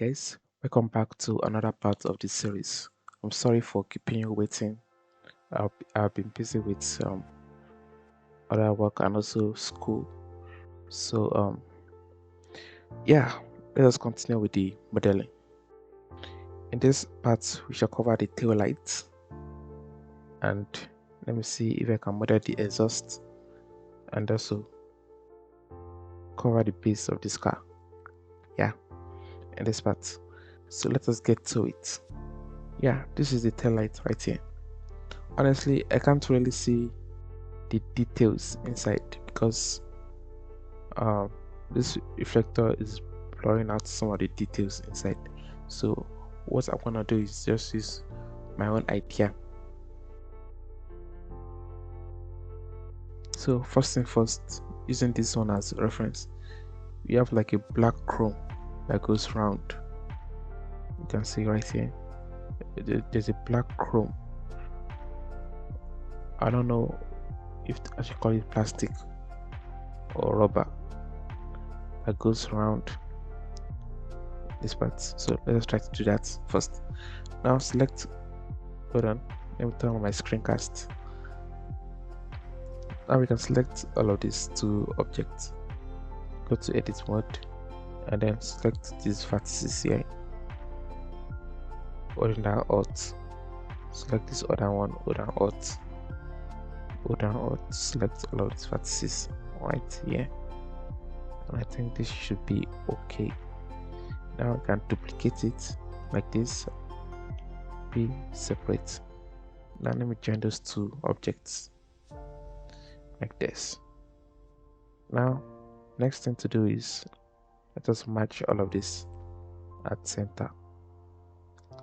Guys, welcome back to another part of this series. I'm sorry for keeping you waiting. I've been busy with other work and also school. So yeah, let us continue with the modeling. In this part, we shall cover the tail lights, and let me see if I can model the exhaust and also cover the base of this car. Yeah, in this part. So let us get to it. Yeah, this is the tail light right here. Honestly, I can't really see the details inside because this reflector is blurring out some of the details inside. So what I'm gonna do is just use my own idea. So first thing first, using this one as reference, we have like a black chrome that goes round. You can see right here there's a black chrome. I don't know if I should call it plastic or rubber that goes around this part. So let us try to do that first. Now select, hold on, let me turn on my screencast. Now we can select all of these two objects, go to edit mode, and then select these vertices here, holding down alt, select this other one, hold down alt, select all of these vertices right here, and I think this should be okay. Now I can duplicate it like this, be separate. Now let me join those two objects like this. Now next thing to do is let us match all of this at center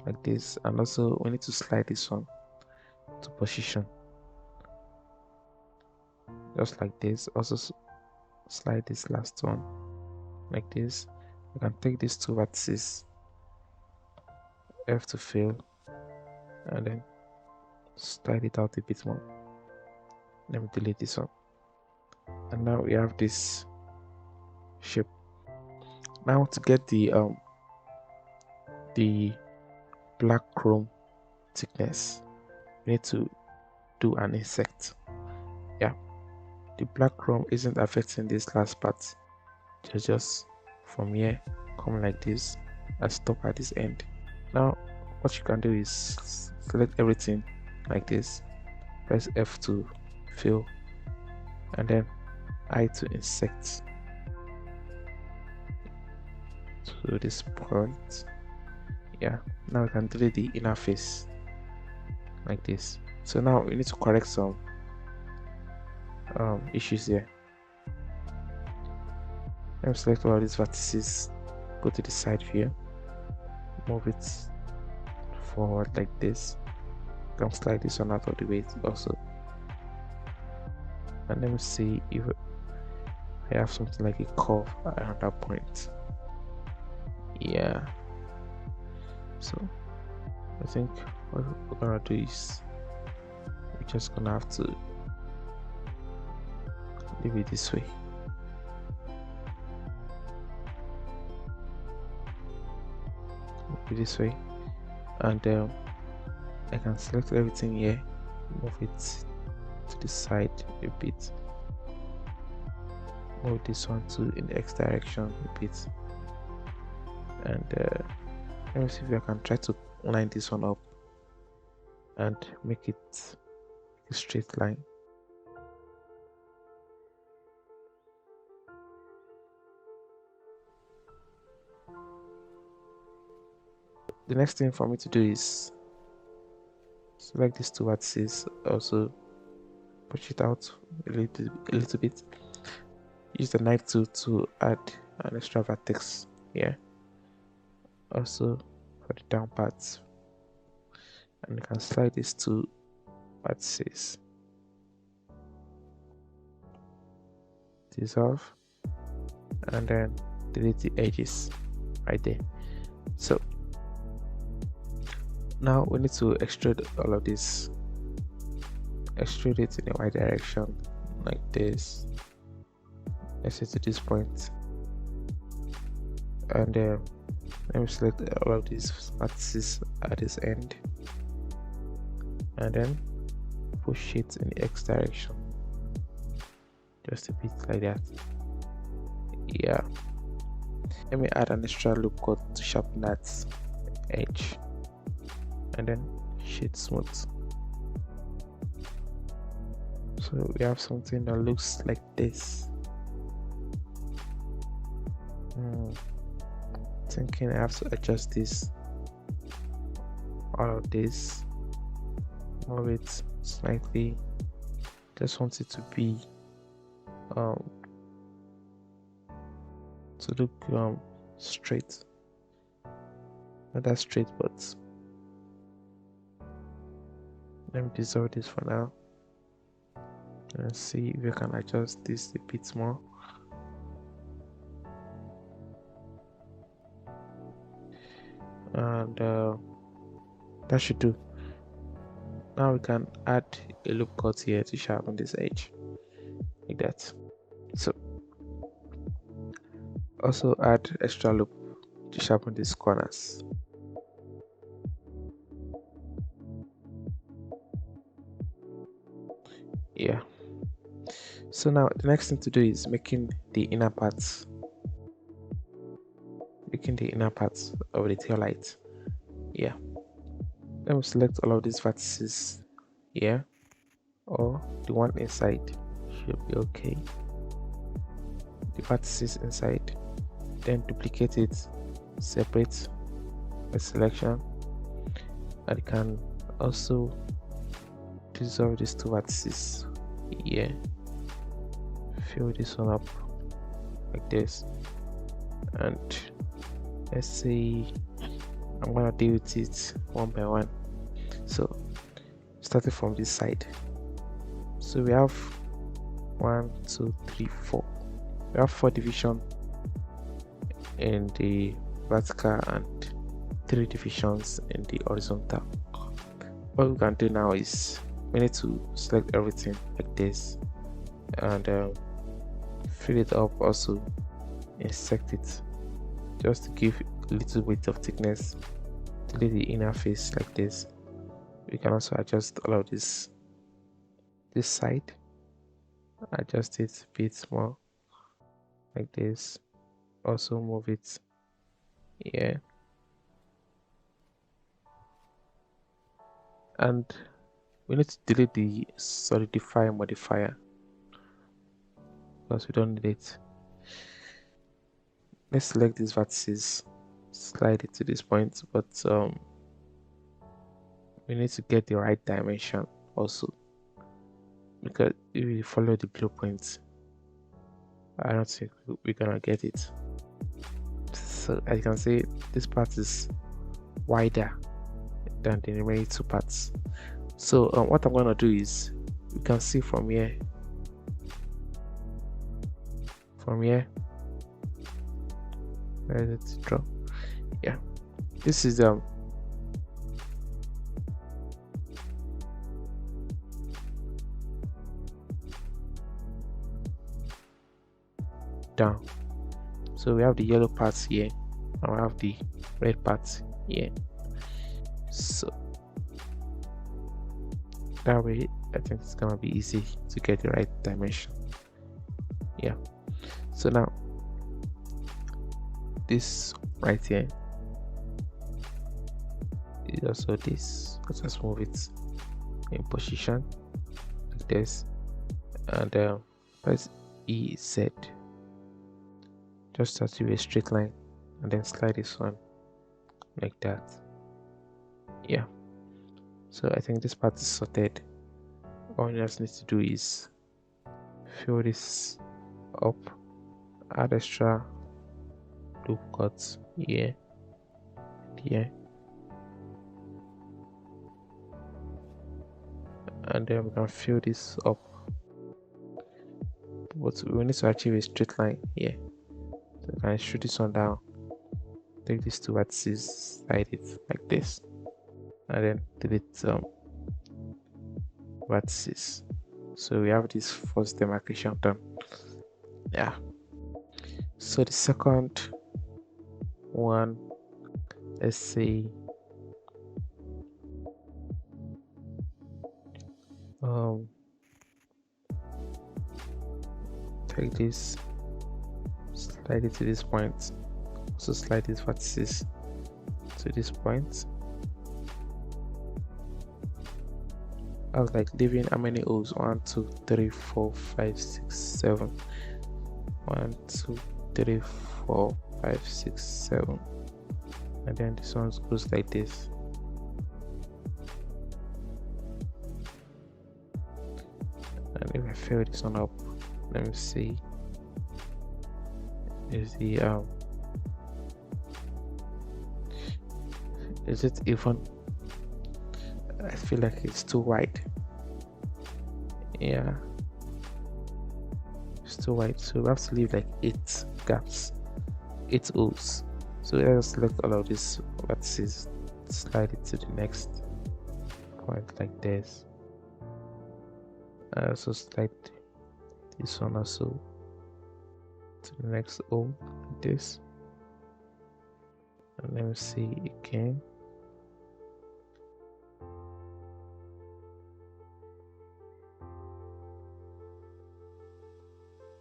like this, and also we need to slide this one to position just like this. Also slide this last one like this. You can take these two vertices, F to fill, and then slide it out a bit more. Let me delete this one, and now we have this shape. Now to get the black chrome thickness, we need to do an insect. Yeah, the black chrome isn't affecting this last part, just from here come like this and stop at this end. Now what you can do is select everything like this, press F to fill, and then I to insect to this point. Yeah, now we can delete the inner face like this. So now we need to correct some issues here. Let me select all these vertices, go to the side view, move it forward like this. Can slide this one out of the way also, and let me see if I have something like a curve around that point. Yeah, so I think what we're gonna do is we're just gonna have to leave it this way. This way, and I can select everything here, move it to the side a bit, move this one to in the X direction a bit, and let me see if I can try to line this one up and make it a straight line. The next thing for me to do is select these two vertices, also push it out a little bit, use the knife tool to add an extra vertex here, also for the down parts, and you can slide these two vertices, dissolve, and then delete the edges right there. So now we need to extrude all of this, extrude it in a y direction like this. Let's say to this point, and Let me select all of these vertices at this end and then push it in the X direction, just a bit like that. Yeah, let me add an extra loop cut to sharpen that edge and then shade smooth. So we have something that looks like this. Thinking I have to adjust this, all of this, move it slightly. Just want it to be to look straight, not that straight, but let me dissolve this for now and see if we can adjust this a bit more. And that should do. Now we can add a loop cut here to sharpen this edge like that. So also add extra loop to sharpen these corners. Yeah, so now the next thing to do is making the inner parts of the tail light. Yeah, let me select all of these vertices here, or the one inside should be okay. The vertices inside, then duplicate it, separate by selection, and you can also dissolve these two vertices here, fill this one up like this, and let's say I'm gonna deal with it one by one. So starting from this side, so we have 1, 2, 3, 4. We have 4 divisions in the vertical and 3 divisions in the horizontal. What we can do now is we need to select everything like this and fill it up, also insect it just to give a little bit of thickness to leave the inner face like this. We can also adjust all of this side, adjust it a bit more like this, also move it here, and we need to delete the solidify modifier because we don't need it. Let's select these vertices, slide it to this point, but we need to get the right dimension also, because if we follow the blueprint, I don't think we're gonna get it. So as you can see, this part is wider than the remaining 2 parts. So what I'm gonna do is, you can see from here, where is it draw? Yeah, this is down. So we have the yellow parts here and we have the red parts here. So that way I think it's gonna be easy to get the right dimension. Yeah, so now this right here is also this. Let's just move it in position like this and press EZ just to achieve a straight line, and then slide this one like that. Yeah, so I think this part is sorted. All you just need to do is fill this up, add extra loop cuts here and here, and then we can fill this up, but we need to achieve a straight line here. So I can shoot this one down, take these 2 vertices, slide it like this, and then delete vertices. So we have this first demarcation done. Yeah, so the second one let's say um take this, slide it to this point, also slide these vertices to this point. I was like leaving how many O's? 1 2 3 4 5 6 7. 1 2 3 4 5 6 7, and then this one goes like this. And if I fill this one up, let me see, is is it even? I feel like it's too wide. Yeah, it's too wide, so we have to leave like 8 gaps, 8 O's. So let's select all of these vertices, slide it to the next point like this. I also slide this one also to the next O like this. And let me see again.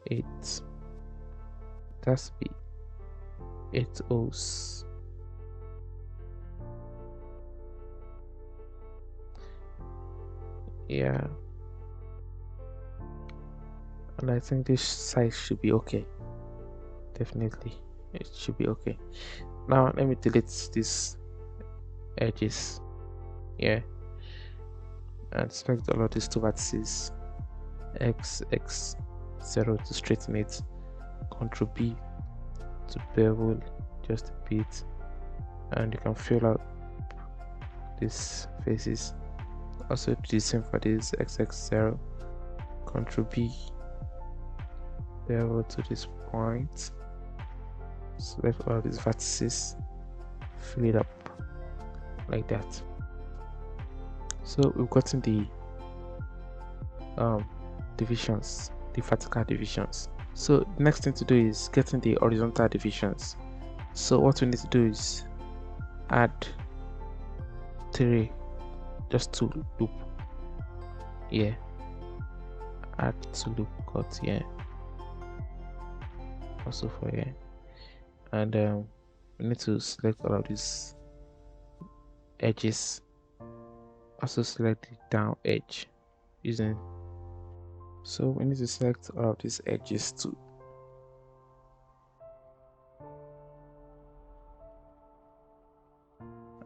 Eight. That's be 8 O's. Yeah. And I think this size should be okay. Definitely, it should be okay. Now let me delete these edges. Yeah. And select all of these two vertices. X0 to straighten it. Ctrl B to bevel just a bit, and you can fill out these faces. Also do the same for this XX0. Ctrl B, bevel to this point, select all these vertices, fill it up like that. So we've gotten the divisions, the vertical divisions. So the next thing to do is getting the horizontal divisions. So what we need to do is add 3, just 2 loop. Yeah, add 2 loop cuts here, also for here, and we need to select all of these edges. Also select the down edge using, so we need to select all of these edges too.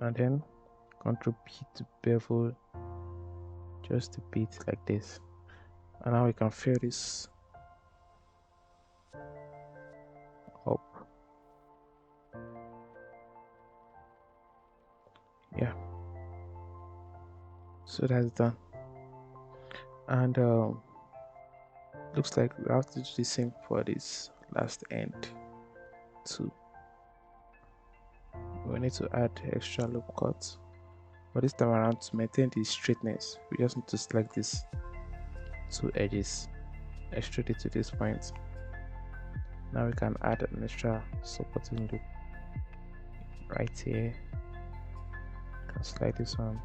And then Ctrl P to bevel just a bit like this. And now we can fill this up. Yeah. So that's done. And looks like we have to do the same for this last end too. We need to add extra loop cuts, but this time around, to maintain the straightness, we just need to select these 2 edges, extrude it to this point. Now we can add an extra supporting loop right here. You can slide this one.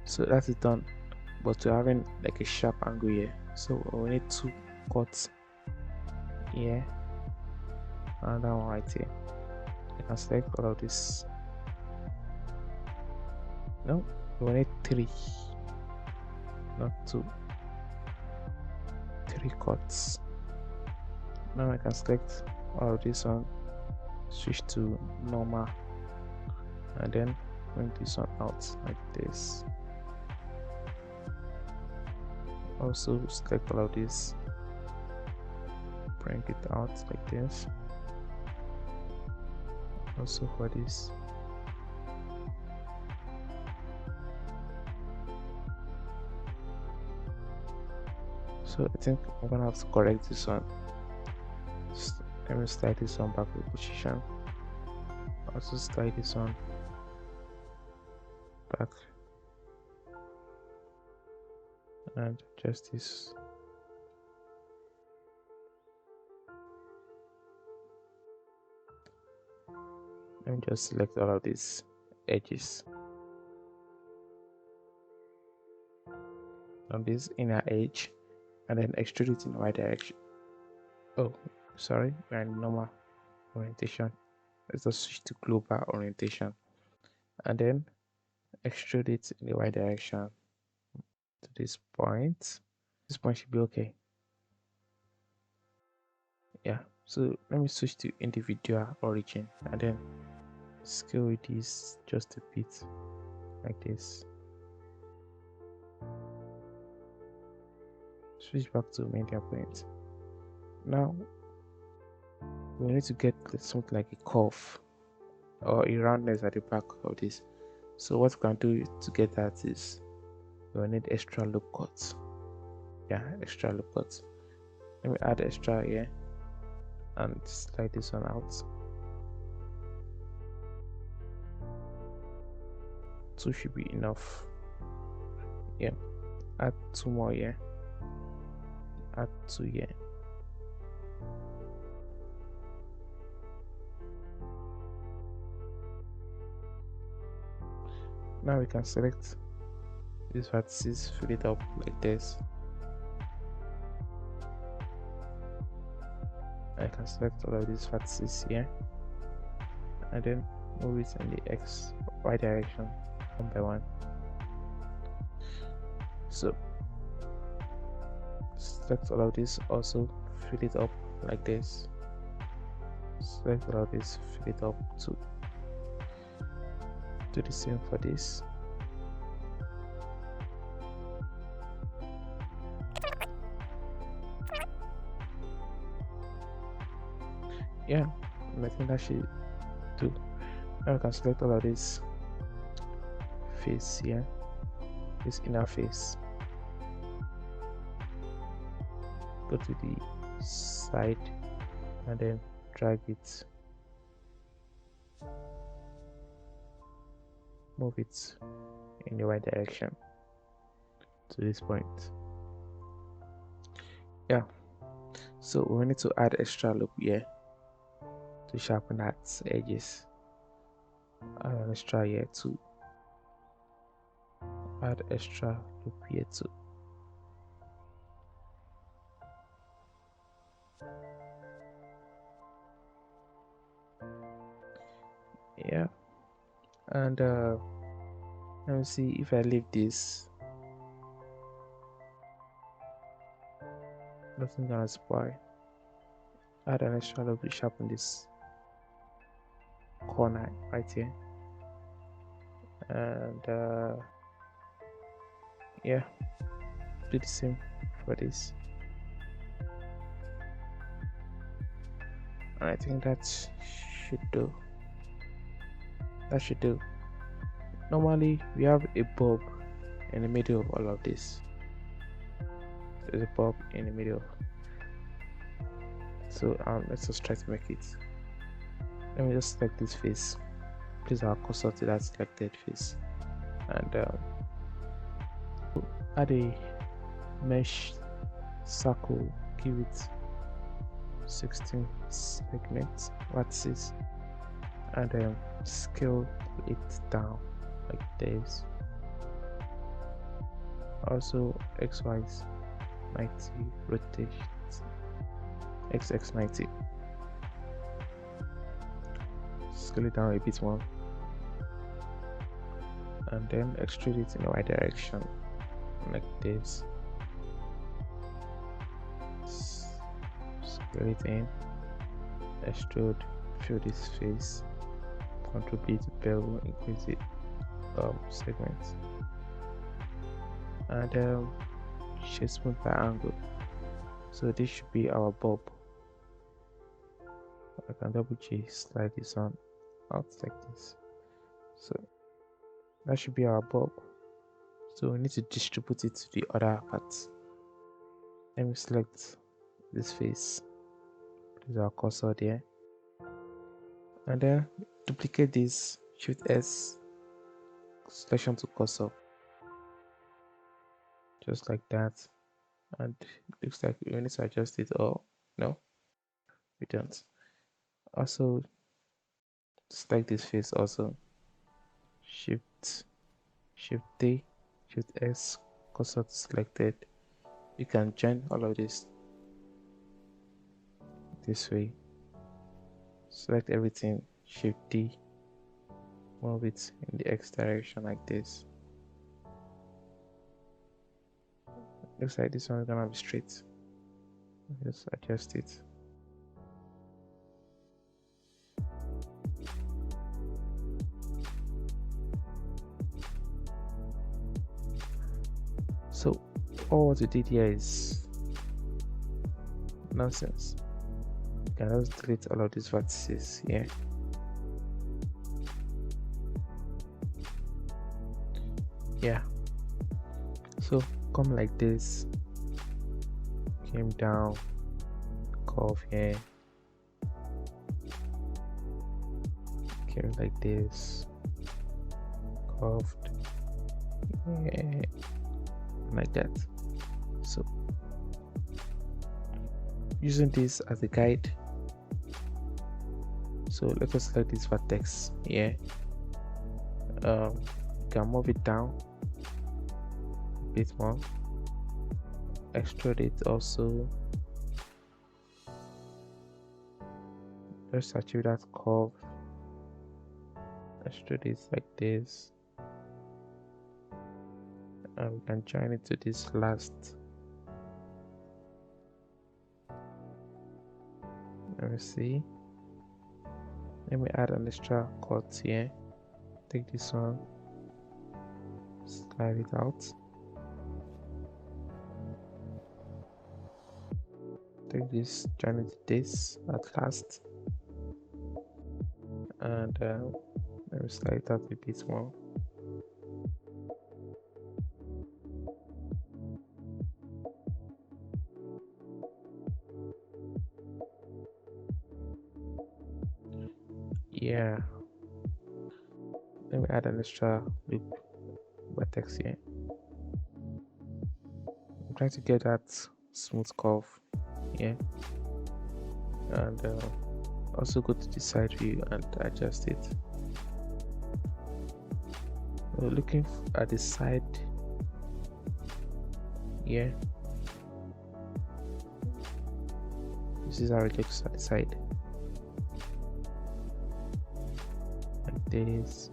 So that is done, but we're having like a sharp angle here, so we need 2 cuts here, and that one right here. You can select all of this. No, we need 3, not 2. 3 cuts. Now I can select all of this one, switch to normal, and then bring this one out like this. Also select all of this, bring it out like this. Also for this, so I think I'm gonna have to correct this one. Let me slide this one back to position. Also slide this one back and adjust this Let me just select all of these edges on this inner edge and then extrude it in the right direction. Oh, sorry, we're in normal orientation. Let's just switch to global orientation and then extrude it in the right direction to this point. This point should be okay. Yeah, so let me switch to individual origin and then scale this just a bit like this. Switch back to media point. Now we need to get something like a curve or a roundness at the back of this. So what we can do to get that is we need extra loop cuts. Yeah, extra loop cuts. Let me add extra here and slide this one out. 2 should be enough. Yeah, add 2 more here. Add 2 here. Now we can select these vertices, fill it up like this. I can select all of these vertices here and then move it in the y direction one by one. So select all of this, also fill it up like this. Select all of this, fill it up too. Do the same for this. Yeah, I think that should do. Now we can select all of this face here, this inner face. Go to the side and then drag it, move it in the right direction to this point. Yeah, so we need to add extra loop here to sharpen that edges. Add an extra here too. Add extra loop here too. Yeah, and let me see if I leave this, nothing gonna spoil. Add an extra loop to sharpen this corner right here, and yeah, do the same for this. And I think that should do. That should do. Normally we have a bulb in the middle of all of this. There's a bulb in the middle. So let's just try to make it. Let me just select this face. Place our cursor to that selected face and add a mesh circle. Give it 16 segments, vertices, and scale it down like this. Also XY 90, rotate XX 90. Scale it down a bit more and then extrude it in the right direction like this. Scale it in, extrude, fill this face, control B to bevel, increase it segments, and shape smooth by angle. So this should be our bulb. I can double G, slide this on out like this. So that should be our bulb. So we need to distribute it to the other parts. Let me select this face, place our cursor there, and then duplicate this, Shift S, selection to cursor, just like that. And it looks like we need to adjust it, or no, we don't. Also Select this face also. Shift D, Shift S, cursor selected. You can join all of this way. Select everything, Shift D, move it in the X direction like this. Looks like this one is gonna be straight. Just adjust it. So all what we did here is nonsense. You can just delete all of these vertices here. Yeah. So come like this, came down, curve here, came like this, curved, yeah, like that. So using this as a guide, so let us select this vertex here. You can move it down a bit more, extrude it also. Let's achieve that curve, extrude it like this, and we can join it to this last. Let me see. Let me add an extra cut here. Take this one, slide it out. Take this, join it to this at last, and let me slide it out a bit more. Yeah, let me add an extra loop vertex here. I'm trying to get that smooth curve here, and also go to the side view and adjust it. We're looking at the side here. This is how it looks at the side. Like this,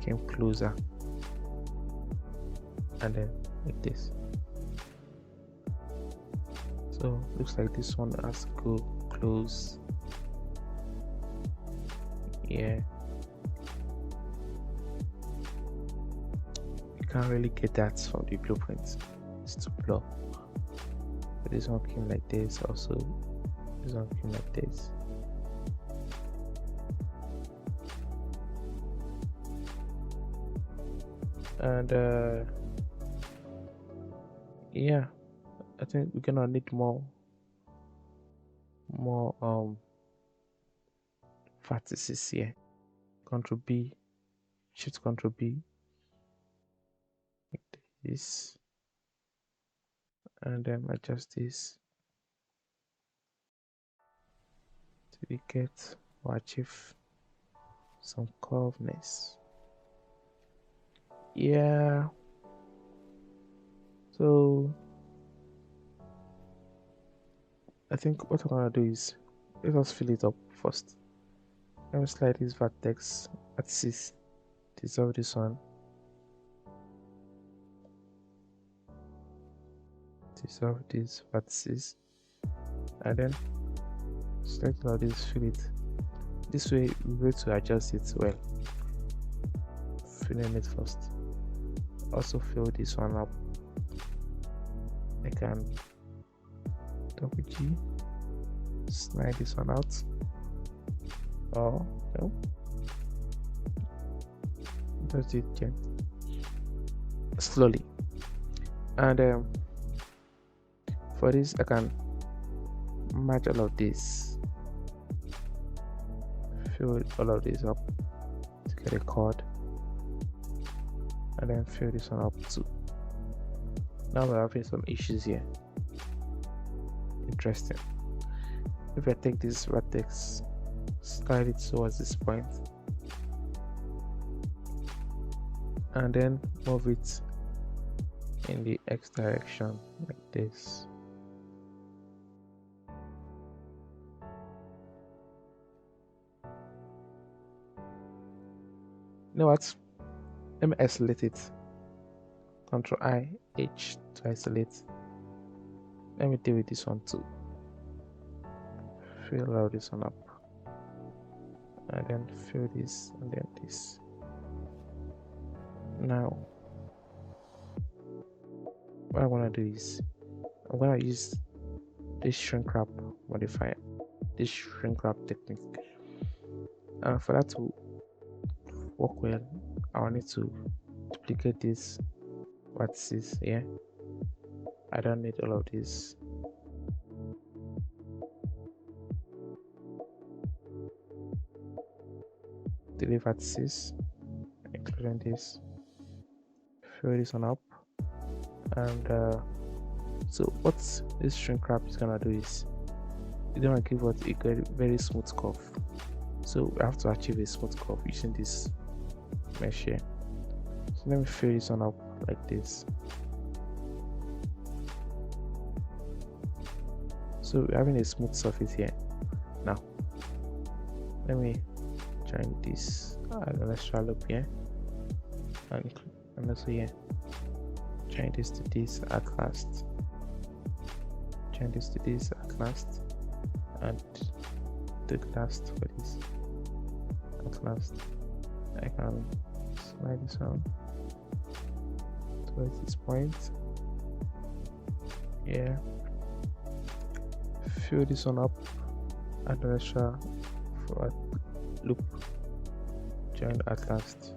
came closer, and then like this. So looks like this one has to go close. Yeah, you can't really get that from the blueprint. It's too blur. But this one came like this also. This one came like this. And yeah, I think we're gonna need more vertices here. Control B, Shift Control B, like this, and then adjust this till we get or achieve some curveness. Yeah, so I think what I'm gonna do is let us fill it up first. Let me slide this vertex at 6, dissolve this one, dissolve these vertices, and then select all this, fill it. This way we'll be able to adjust it well. Filling it first. Also fill this one up. I can double G, slide this one out. Oh no, just it again slowly. And for this I can match all of this, fill all of this up to get a chord, and then fill this one up too. Now we're having some issues here. Interesting. If I take this vertex, slide it towards this point, and then move it in the X direction like this. You know what? Let me isolate it. Ctrl I H to isolate. Let me deal with this one too. Fill out this one up, and then fill this, and then this. Now, what I'm gonna do is I'm gonna use this shrink wrap modifier, this shrink wrap technique. For that to work well, I will need to duplicate this vertices here. I don't need all of this. Delete vertices, including this. Fill this one up, and so what this shrink wrap is gonna do is it's gonna give us a very smooth curve. So we have to achieve a smooth curve using this mesh here. So let me fill this one up like this. So we're having a smooth surface here. Now let me join this an extra loop here, and also here. Join this to this at last. Join this to this at last, and the last for this at last. I can slide this on towards this point. Yeah. Fill this one up. Add an extra for a loop. Join at last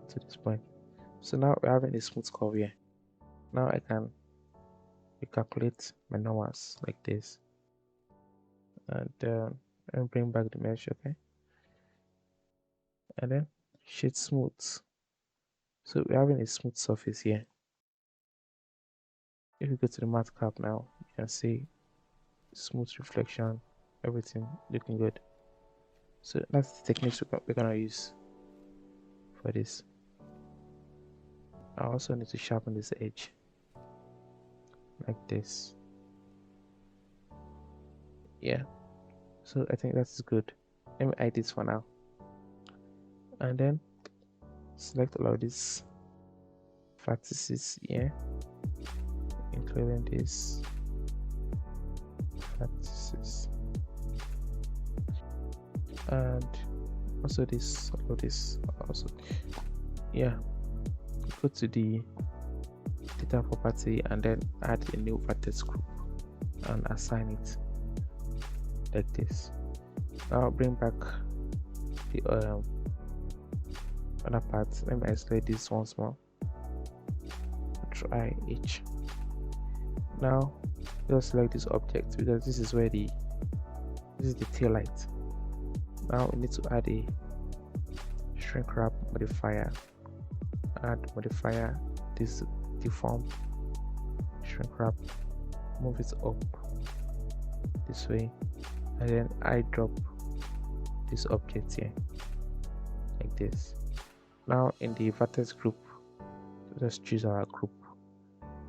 to this point. So now we're having a smooth curve here. Now I can recalculate my normals like this, and bring back the mesh, okay? And then shade smooth. So we're having a smooth surface here. If you go to the matte cap now, you can see smooth reflection, everything looking good. So that's the techniques we're gonna use for this. I also need to sharpen this edge like this. Yeah, so I think that's good. Let me hide this for now, and then select all of these vertices here, including these vertices, and also this, all of this also. Yeah, go to the data property and then add a new vertex group and assign it like this. Now bring back the other part. Let me isolate this once more. Try H. Now just select this object, because this is where this is the tail light. Now we need to add a shrink wrap modifier. Add modifier, this deform shrink wrap, move it up this way, and then I drop this object here like this. Now in the vertex group, let's choose our group,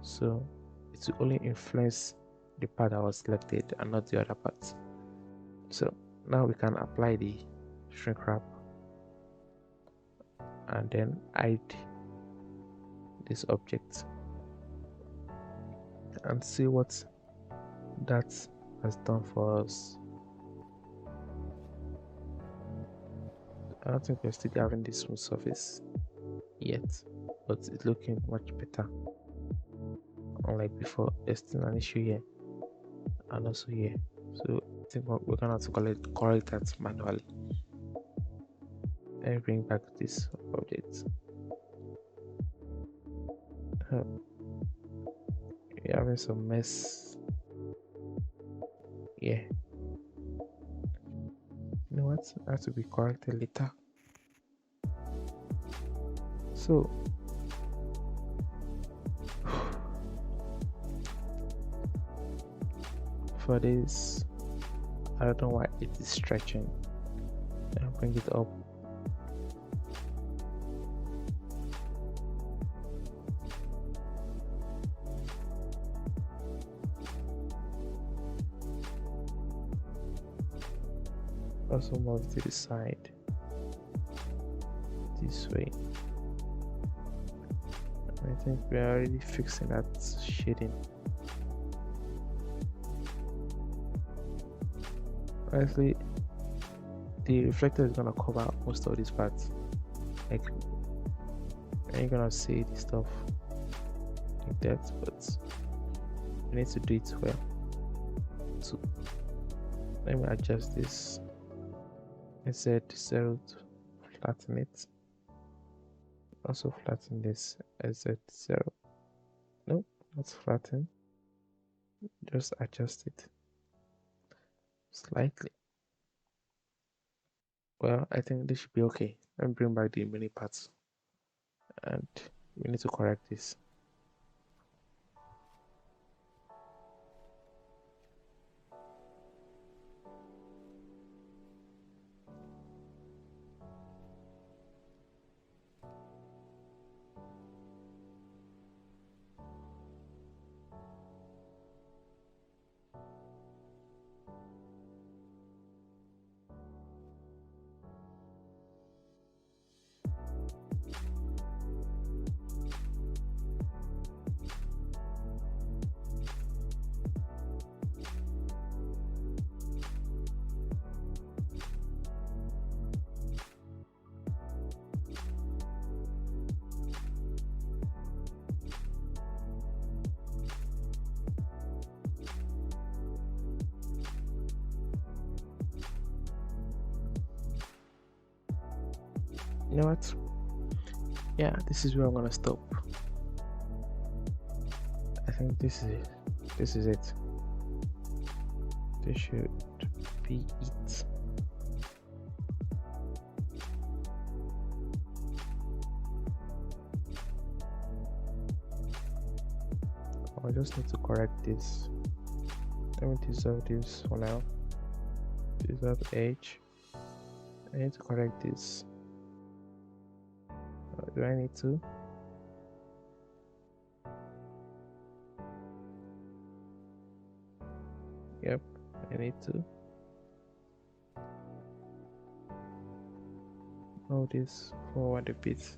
so it will only influence the part that was selected and not the other parts. So now we can apply the shrink wrap and then hide this object and see what that has done for us. I don't think we're still having this smooth surface yet, but it's looking much better. Unlike before, there's still an issue here and also here. So I think we're gonna have to correct that manually. Let me bring back this object. We're having some mess. Yeah. You know what? I have to be corrected later. So for this, I don't know why it is stretching. and bring it up. Also move to the side this way. I think we are already fixing that shading. Honestly, the reflector is gonna cover most of these parts. Like, you're gonna see the stuff like that, but you need to do it well. So let me adjust this. I said 0 to flatten it. Also flatten this. I said 0. Nope, not flatten. Just adjust it slightly. Well, I think this should be okay. Let me bring back the mini parts, and we need to correct this. You know what? Yeah, this is where I'm gonna stop. I think this is it. This is it. This should be it. I just need to correct this. Let me dissolve this for now. Dissolve edge. I need to correct this. Do I need to? Yep, I need to. Move this forward a bit.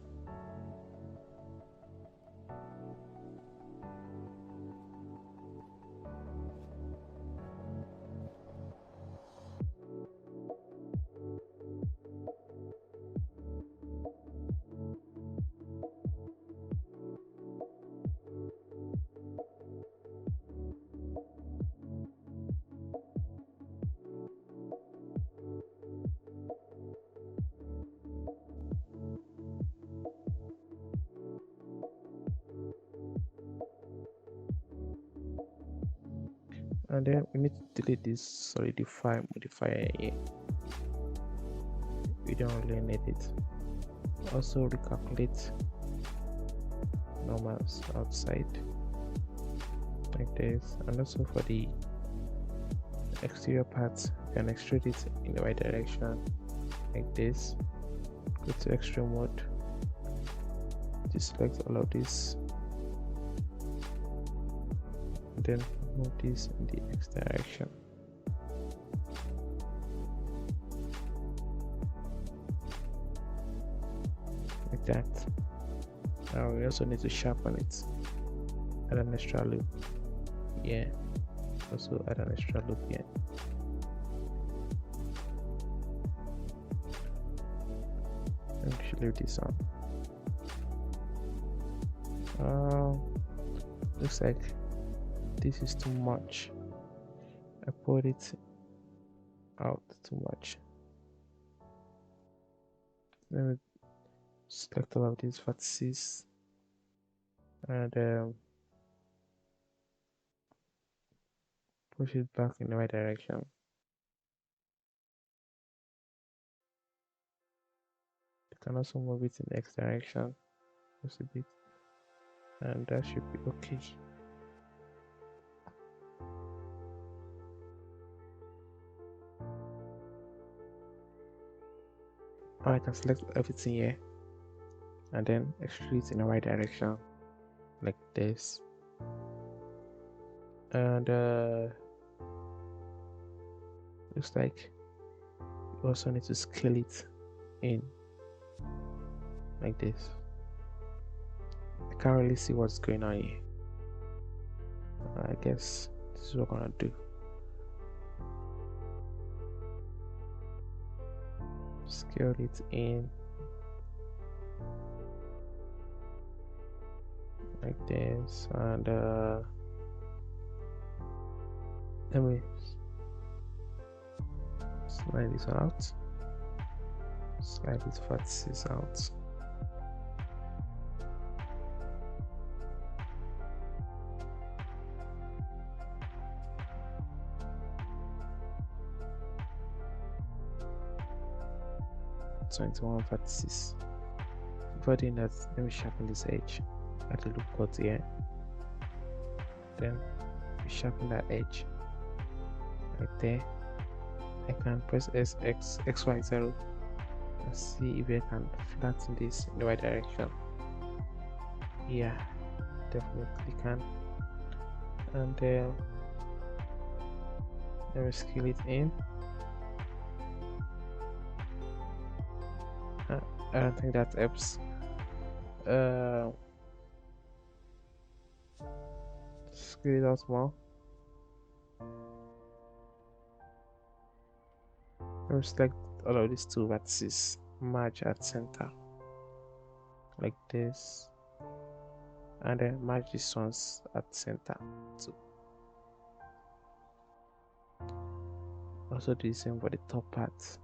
And then we need to delete this solidify modifier here. We don't really need it. Also recalculate normals outside like this, and also for the exterior parts you can extrude it in the right direction like this. Go to extrude mode, deselect all of this, and then move this in the X direction. Like that. Now we also need to sharpen it. Add an extra loop. Yeah. Also add an extra loop here. And we should leave this on. Looks like this is too much. I put it out too much. Let me select all of these vertices and push it back in the right direction. You can also move it in the X direction just a bit, and that should be okay. I can select everything here and then extrude it in the right direction like this. And looks like you also need to scale it in like this. I can't really see what's going on here. I guess this is what I'm gonna do. Scale it in like this, and let me slide this one out, slide this vertices out. "21 vertices." Before doing that, let me sharpen this edge at the loop cut here. Then we sharpen that edge right there. I can press XY0 and see if I can flatten this in the right direction. Yeah, definitely can. And let me scale it in. I don't think that helps. Scale it out more. Let me select all of these two vertices, merge at center like this, and then merge these ones at center too. Also do the same for the top part.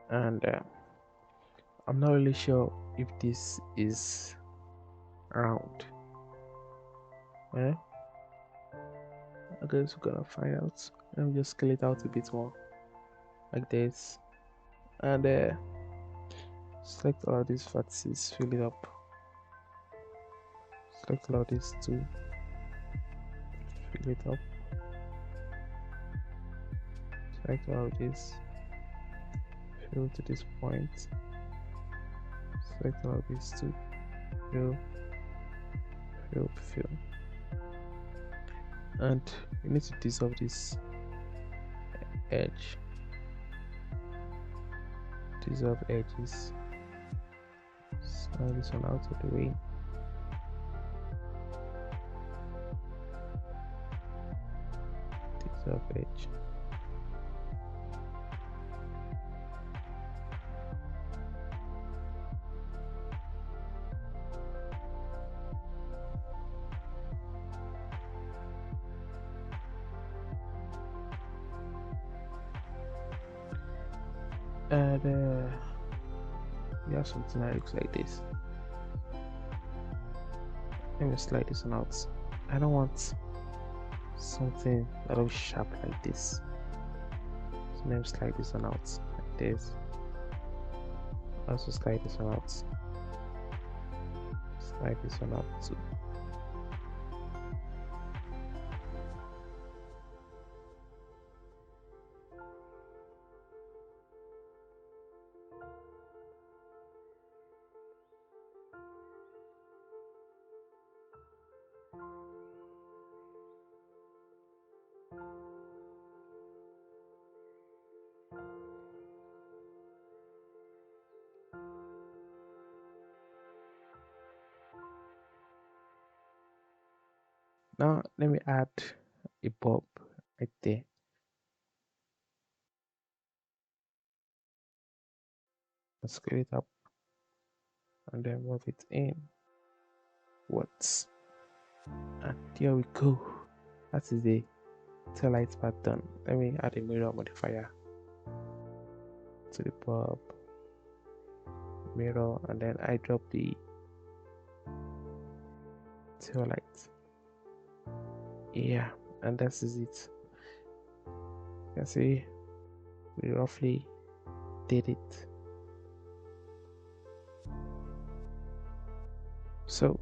And I'm not really sure if this is round. I guess we're gonna find out. Let me just scale it out a bit more like this, and select all of these vertices, fill it up. Select all of these two, fill it up. Select all of this, fill to this point. Select all of these two, fill, fill. And you need to dissolve this edge. Dissolve edges. Slide this one out of the way. Dissolve edge. And we have something that looks like this. Let me slide this one out. I don't want something that looks sharp like this. So let me slide this one out like this. Also slide this one out. Slide this one out too. Now let me add a bulb right there. Scale it up and then move it in. What? And here we go. That is the tail light part done. Let me add a mirror modifier to the bulb, mirror, and then I drop the tail light. Yeah, and that is it. You can see we roughly did it. So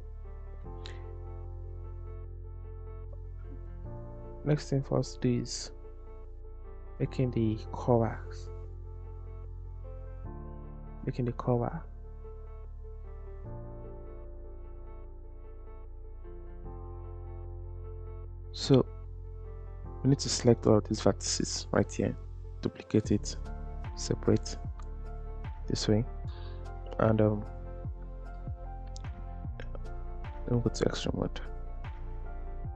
Next thing for us to do is making the covers. Making the cover. So we need to select all of these vertices right here, duplicate it, separate this way, and then go to extrude mode.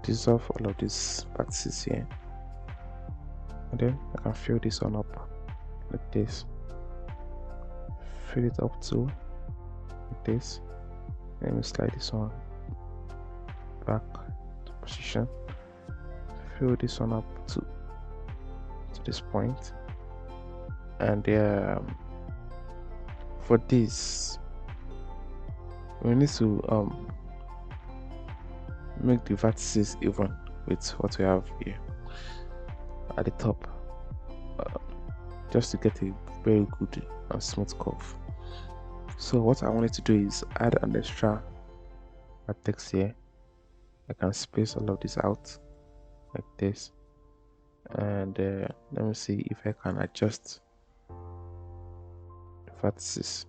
Dissolve all of these vertices here, and then I can fill this one up like this. Fill it up to like this. Let me slide this one back to position. Fill this one up to this point, and for this we need to make the vertices even with what we have here at the top, just to get a very good and smooth curve. So what I wanted to do is add an extra vertex here. I can space all of this out like this, and let me see if I can adjust the vertices.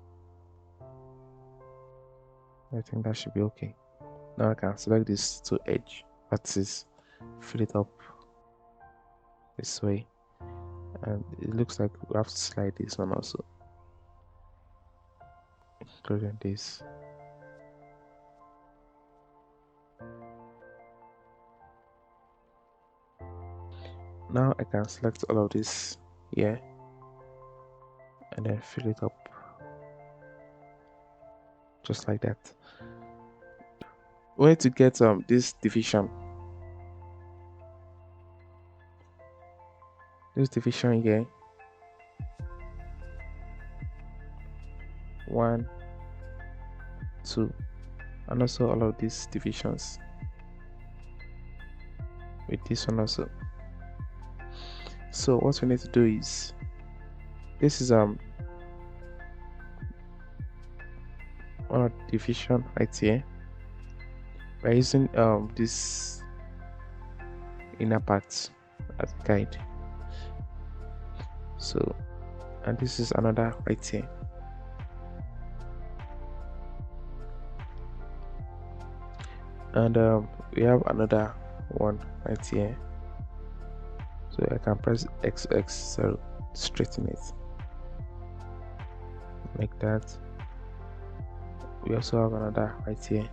I think that should be okay. Now I can select these two edge vertices, fill it up this way, and it looks like we have to slide this one also, including this. Now I can select all of this here and then fill it up just like that. We need to get this division. This division here, 1, 2, and also all of these divisions with this one also. So what we need to do is, this is one of the division right here. By using this inner part as a guide. So, and this is another right here. And we have another one right here. So I can press XX to straighten it like that. We also have another right here.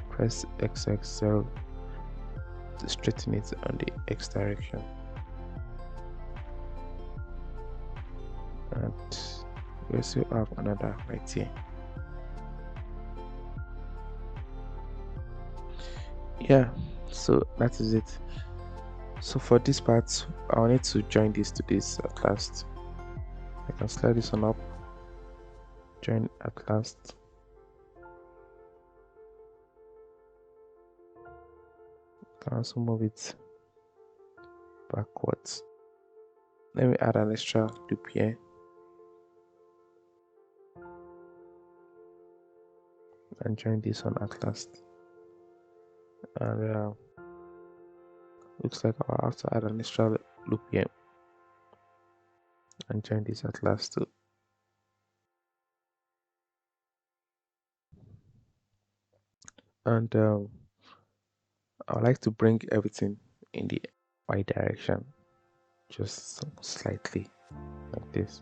Press XX0 to straighten it on the X direction. And we also have another right here. Yeah, so that is it. So for this part, I'll need to join this to this at last. I can slide this one up, join at last. Can also move it backwards. Let me add an extra loop here and join this one at last. And looks like I'll have to add an extra loop here and join this at last too. And I would like to bring everything in the Y direction, just slightly like this.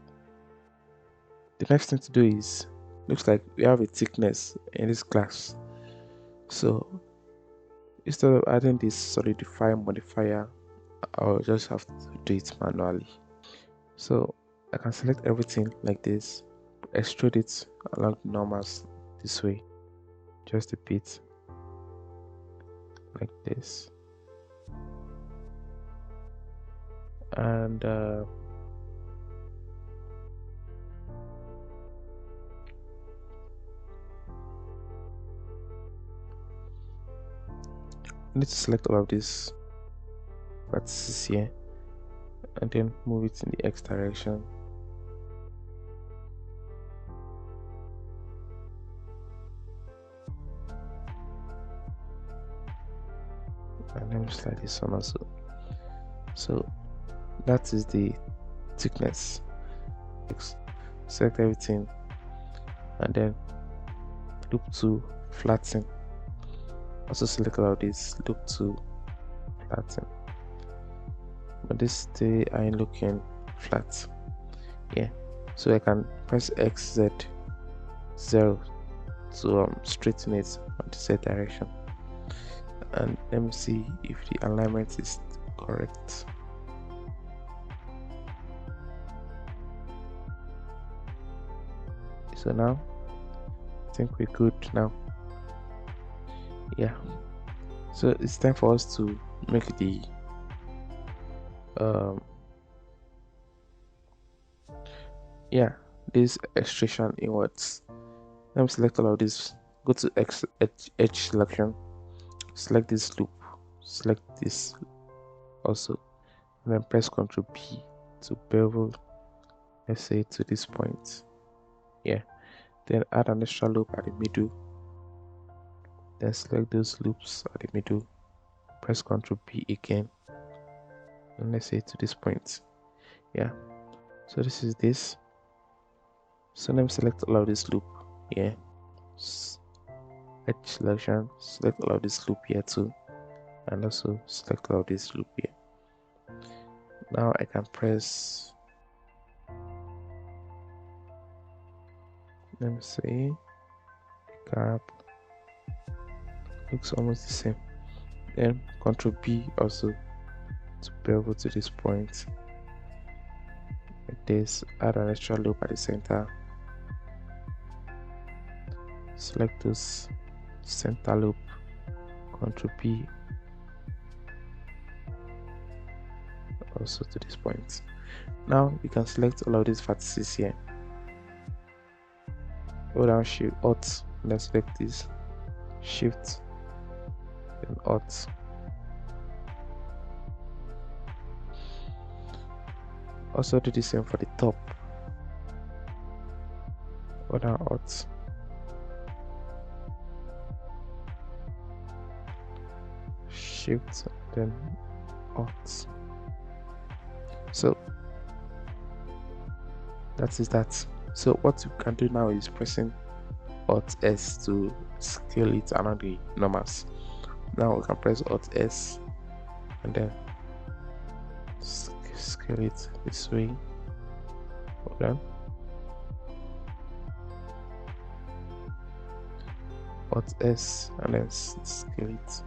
The next thing to do is, looks like we have a thickness in this glass. So instead of adding this solidify modifier, I'll just have to do it manually. So I can select everything like this, extrude it along the normals this way, just a bit like this, and I need to select all of these vertices here and then move it in the X direction. And let me slide this one also. So that is the thickness. Select everything and then loop to flatten. Also select all of this, loop to flatten. But this still ain't looking flat. Yeah. So I can press XZ0 to straighten it on the Z direction. And let me see if the alignment is correct. So now I think we're good now. Yeah, so it's time for us to make the this extrusion inwards. Let me select all of this, go to edge selection, select this loop, select this also, and then press Ctrl B to bevel, let's say to this point. Yeah, then add an extra loop at the middle, then select those loops at the middle, press Ctrl B again, and let's say to this point. Yeah, so this is this. So let me select all of this loop. Yeah, edge selection, select all of this loop here too, and also select all of this loop here. Now I can press, let me see, cap, looks almost the same. Then Ctrl B also to bevel to this point like this, add an extra loop at the center, select this center loop, Ctrl B also to this point. Now you can select all of these vertices here, hold down Shift Alt, then select this, Shift then Alt. Also do the same for the top, hold down Alt, Shift then Alt. So that is that. So what you can do now is pressing Alt S to scale it around the normals. Now we can press Alt S and then scale it this way. Hold on. Alt S and then scale it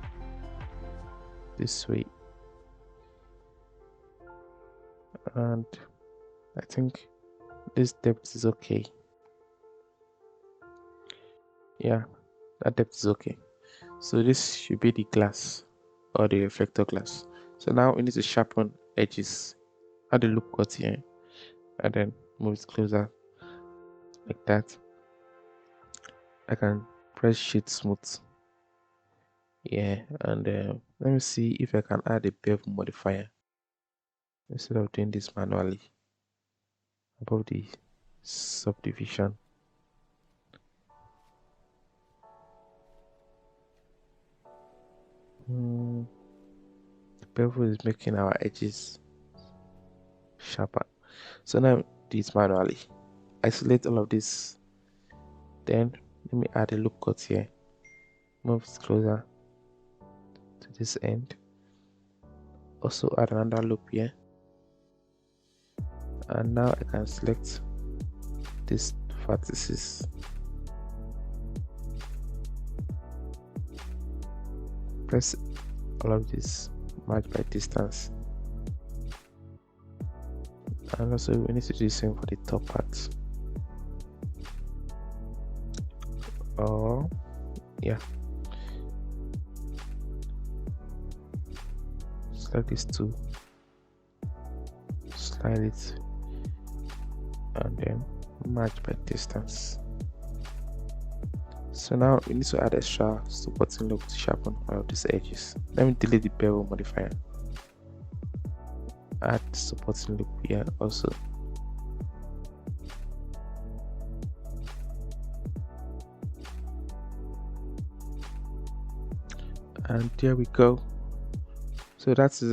this way. And I think this depth is okay. Yeah, that depth is okay. So this should be the glass or the reflector glass. So now we need to sharpen edges. Add the loop cut here and then move it closer like that. I can press Shift Smooth. Yeah, and let me see if I can add a bevel modifier instead of doing this manually above the subdivision. The bevel is making our edges sharper. So now do it manually. Isolate all of this. Then let me add a loop cut here. Move it closer to this end. Also add another loop here. And now I can select these vertices. Press all of this, match by distance. And also we need to do the same for the top part. Oh yeah, select these two, slide it and then match by distance. So now we need to add extra supporting loop to sharpen all of these edges. Let me delete the bevel modifier, add supporting loop here also. And there we go. So that is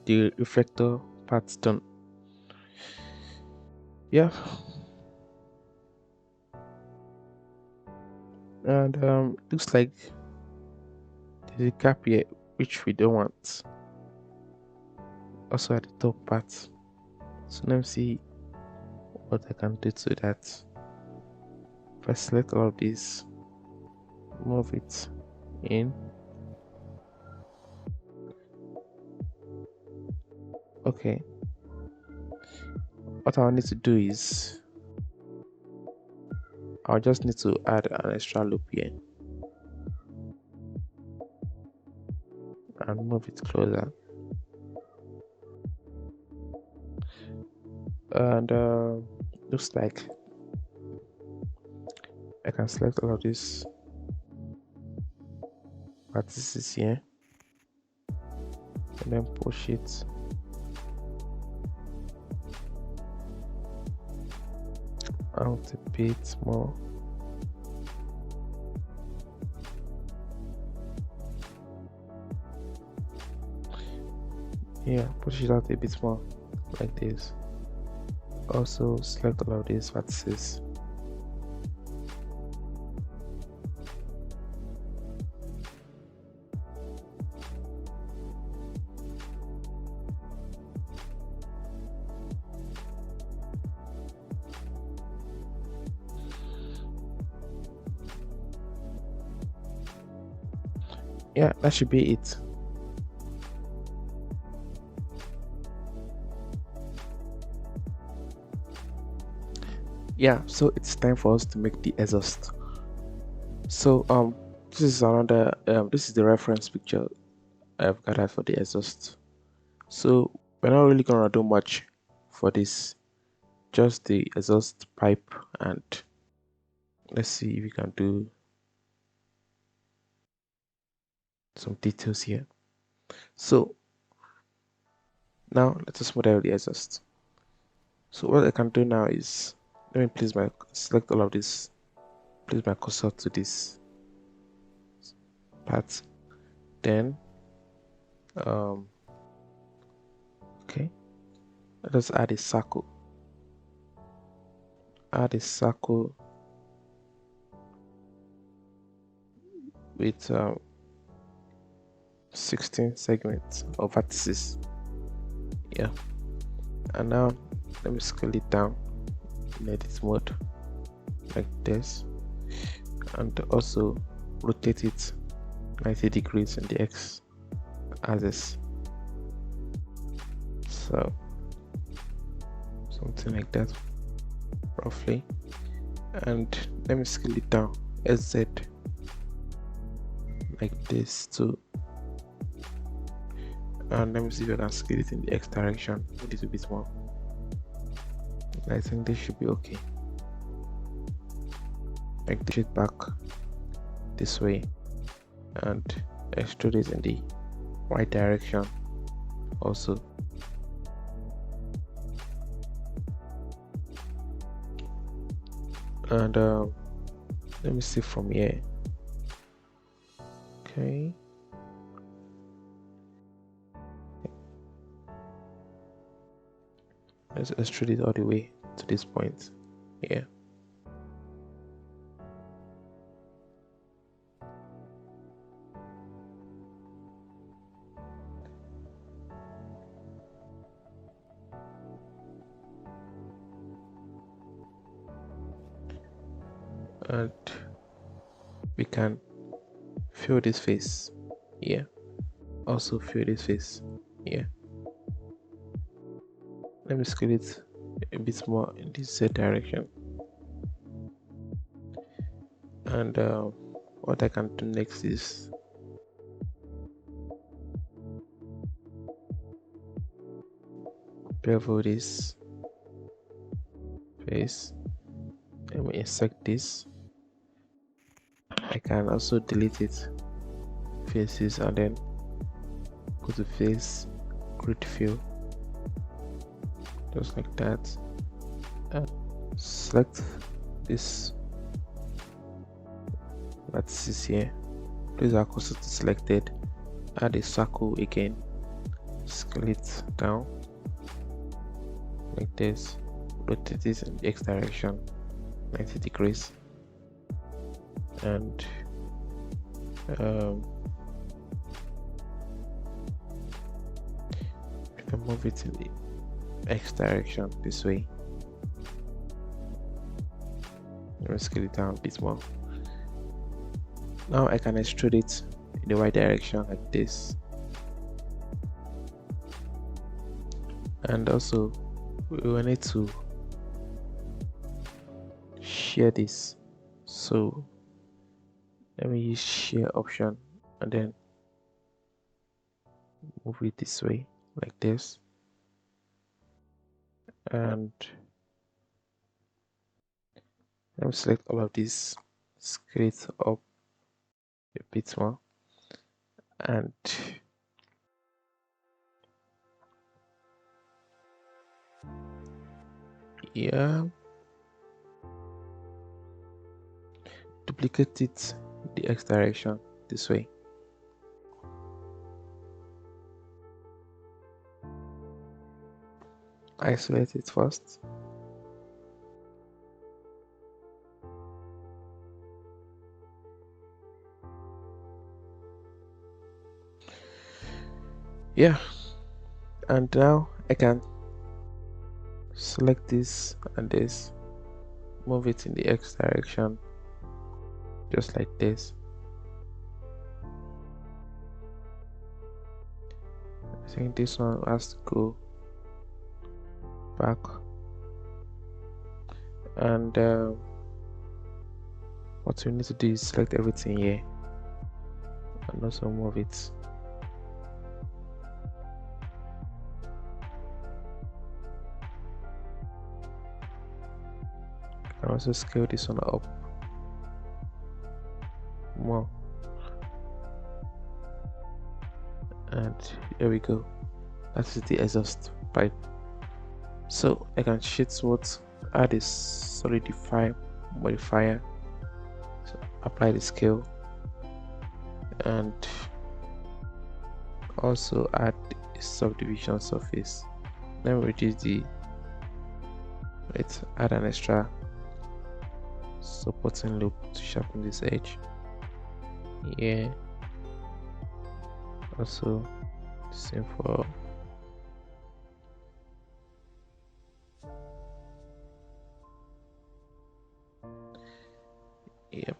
the reflector part done. Yeah. And looks like there's a gap here which we don't want. Also at the top part. So let me see what I can do to that. If I select all of these, move it in. Okay. What I need to do is I'll just need to add an extra loop here and move it closer. And looks like I can select all of this vertices here and then push it out a bit more. Yeah, push it out a bit more like this. Also select all of these vertices. Yeah, that should be it. Yeah, so it's time for us to make the exhaust. So this is another this is the reference picture I've gathered for the exhaust. So we're not really gonna do much for this, just the exhaust pipe, and let's see if we can do some details here. So now let us model the exhaust. So what I can do now is let me select all of this, place my cursor to this part, then okay, let us add a circle. Add a circle with 16 segments or vertices. Yeah, and now let me scale it down in edit mode like this, and also rotate it 90 degrees in the X axis. So something like that roughly, and let me scale it down SZ like this too, and let me see if I can scale it in the X direction a little bit more. I think this should be okay. Like push it back this way and extrude it in the right direction also. And let me see from here. Okay. Let's extrude it all the way to this point here. And we can fill this face here. Also fill this face here. Let me scale it a bit more in this Z direction. And what I can do next is bevel this face. Let me insert this. I can also delete it, faces, and then go to face, grid fill, just like that, and select this vertices here, place our cursor to selected, add a circle again scale it down like this, rotate this in the X direction 90 degrees, and we can move it in the X direction this way. Let me scale it down a bit more. Now I can extrude it in the Y direction like this, and also we will need to share this. So let me use share option and then move it this way like this, and let me select all of these, scale it up a bit more, and yeah, duplicate it in the X direction this way. Isolate it first. Yeah, and now I can select this and this, move it in the X direction just like this. I think this one has to go back, and what we need to do is select everything here and also move it. I can also scale this one up more, and here we go. That is the exhaust pipe. So I can shade smooth, add a solidify modifier, so apply the scale, and also add a subdivision surface. Then reduce the, let's add an extra supporting loop to sharpen this edge. Yeah, also same for yep.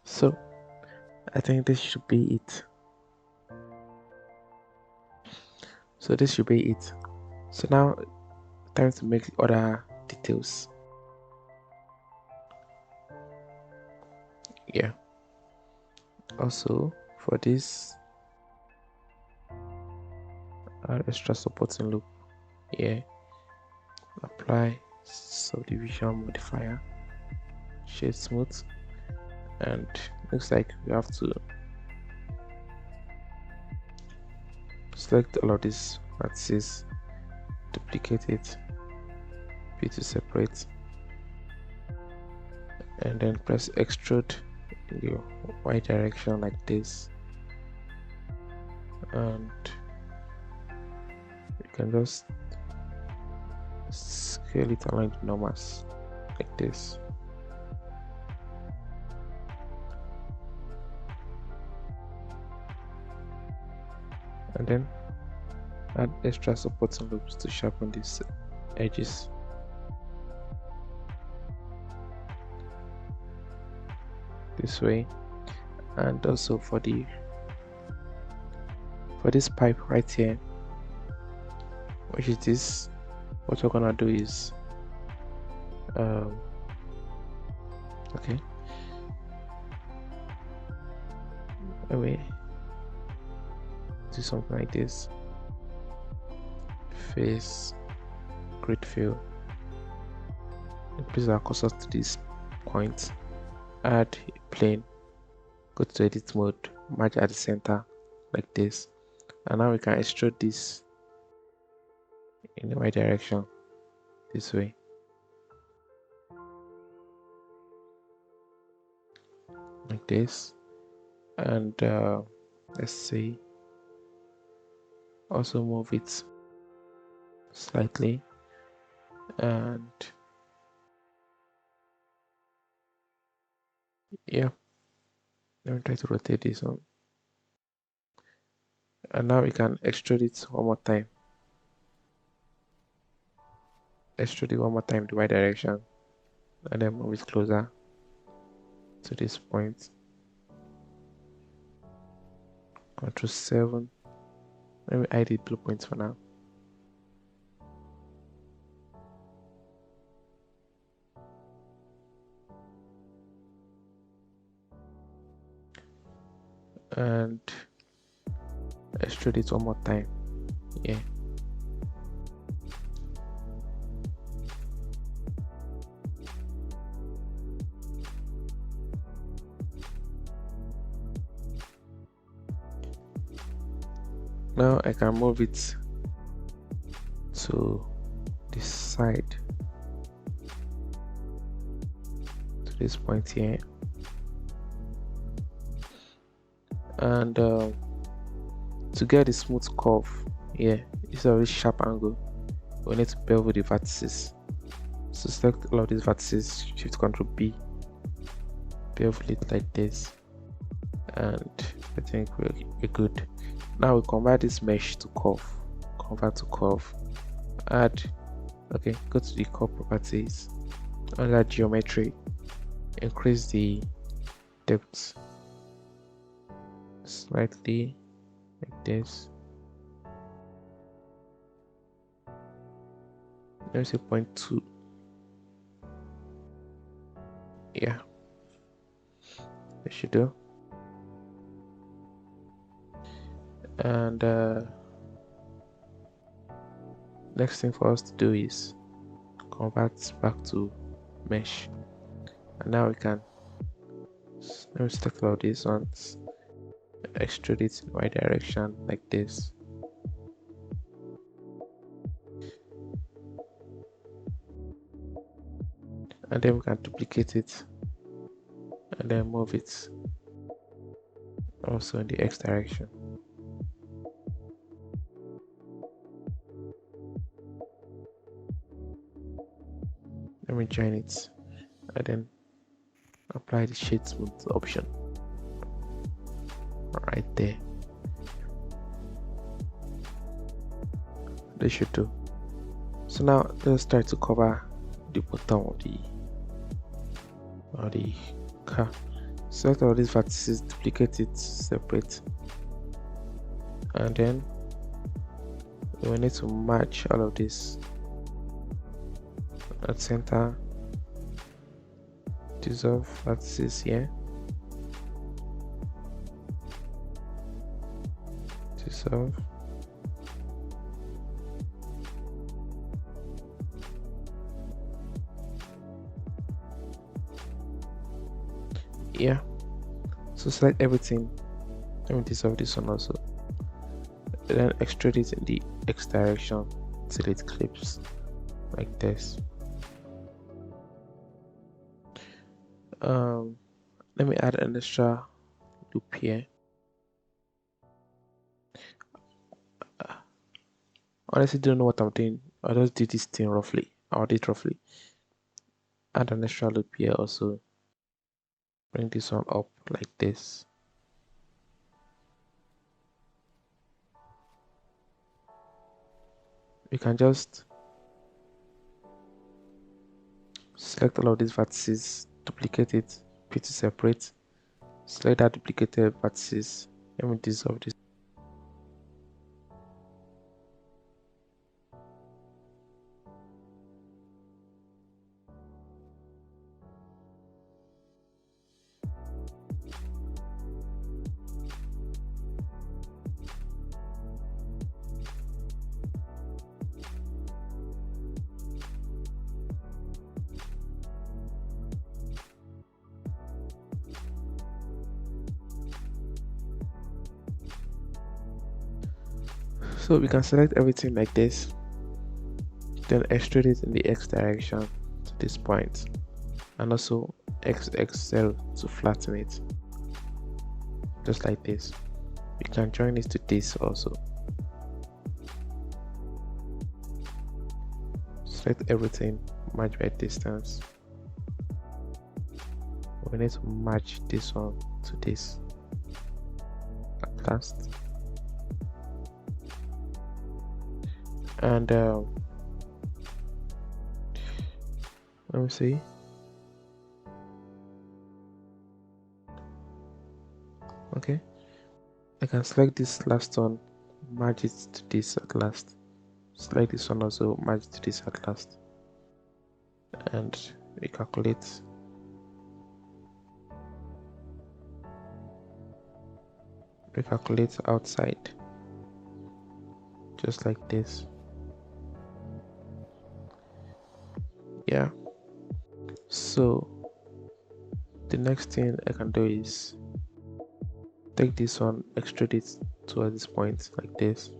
So I think this should be it. So this should be it. So now time to make the other details. Yeah. Also for this, add extra supporting loop. Yeah. Apply subdivision modifier, shade smooth, and looks like we have to select all of these vertices, duplicate it, to separate, and then press extrude in the Y direction like this, and you can just scale it along the normals like this. And then add extra supporting loops to sharpen these edges. This way, and also for this pipe right here, which is this, what we're gonna do is okay, anyway, do something like this. Face, grid fill, and place our cursor to this point, add a plane Go to edit mode, match at the center like this, and now we can extrude this in the right direction this way, like this. And let's see, also move it slightly, and yeah, let me try to rotate this one. And now we can extrude it one more time. Extrude it one more time the right direction, and then move it closer to this point. Control 7. Let me hide the blue points for now. And extrude it one more time. Yeah. Now I can move it to this side, to this point here, and to get a smooth curve here, instead of this sharp angle, we need to bevel the vertices. So select all of these vertices, Shift Ctrl B, bevel it like this, and I think we're good. Now we convert this mesh to curve, convert to curve, add, okay, go to the curve properties, under geometry, increase the depth slightly like this. Let me say 0.2. Yeah, it should do. And next thing for us to do is convert back to mesh, and now we can, let me select all these ones, extrude it in the right direction like this, and then we can duplicate it and then move it also in the X direction. Let me join it and then apply the shade smooth option right there. They should do. So now let's try to cover the bottom of the car. Select all these vertices, duplicate it, separate, and then we need to match all of this at center, dissolve vertices here, dissolve, yeah. So select everything. Let me dissolve this one also, and then extrude it in the X direction till it clips like this. Let me add an extra loop here. Honestly, don't know what I'm doing. I just did this thing roughly. I'll do it roughly. Add an extra loop here also. Bring this one up like this. You can just select all of these vertices, duplicate it, put it separate, select that duplicated vertices. Let me dissolve this. So we can select everything like this, then extrude it in the x direction to this point, and also x0 to flatten it, just like this. You can join it to this also. Select everything, match by distance. We need to match this one to this at last. And let me see. Okay, I can select this last one, match it to this at last. Select this one also, match it to this at last, and recalculate. Recalculate outside, just like this. Yeah. So the next thing I can do is take this one, extrude it towards this point like this,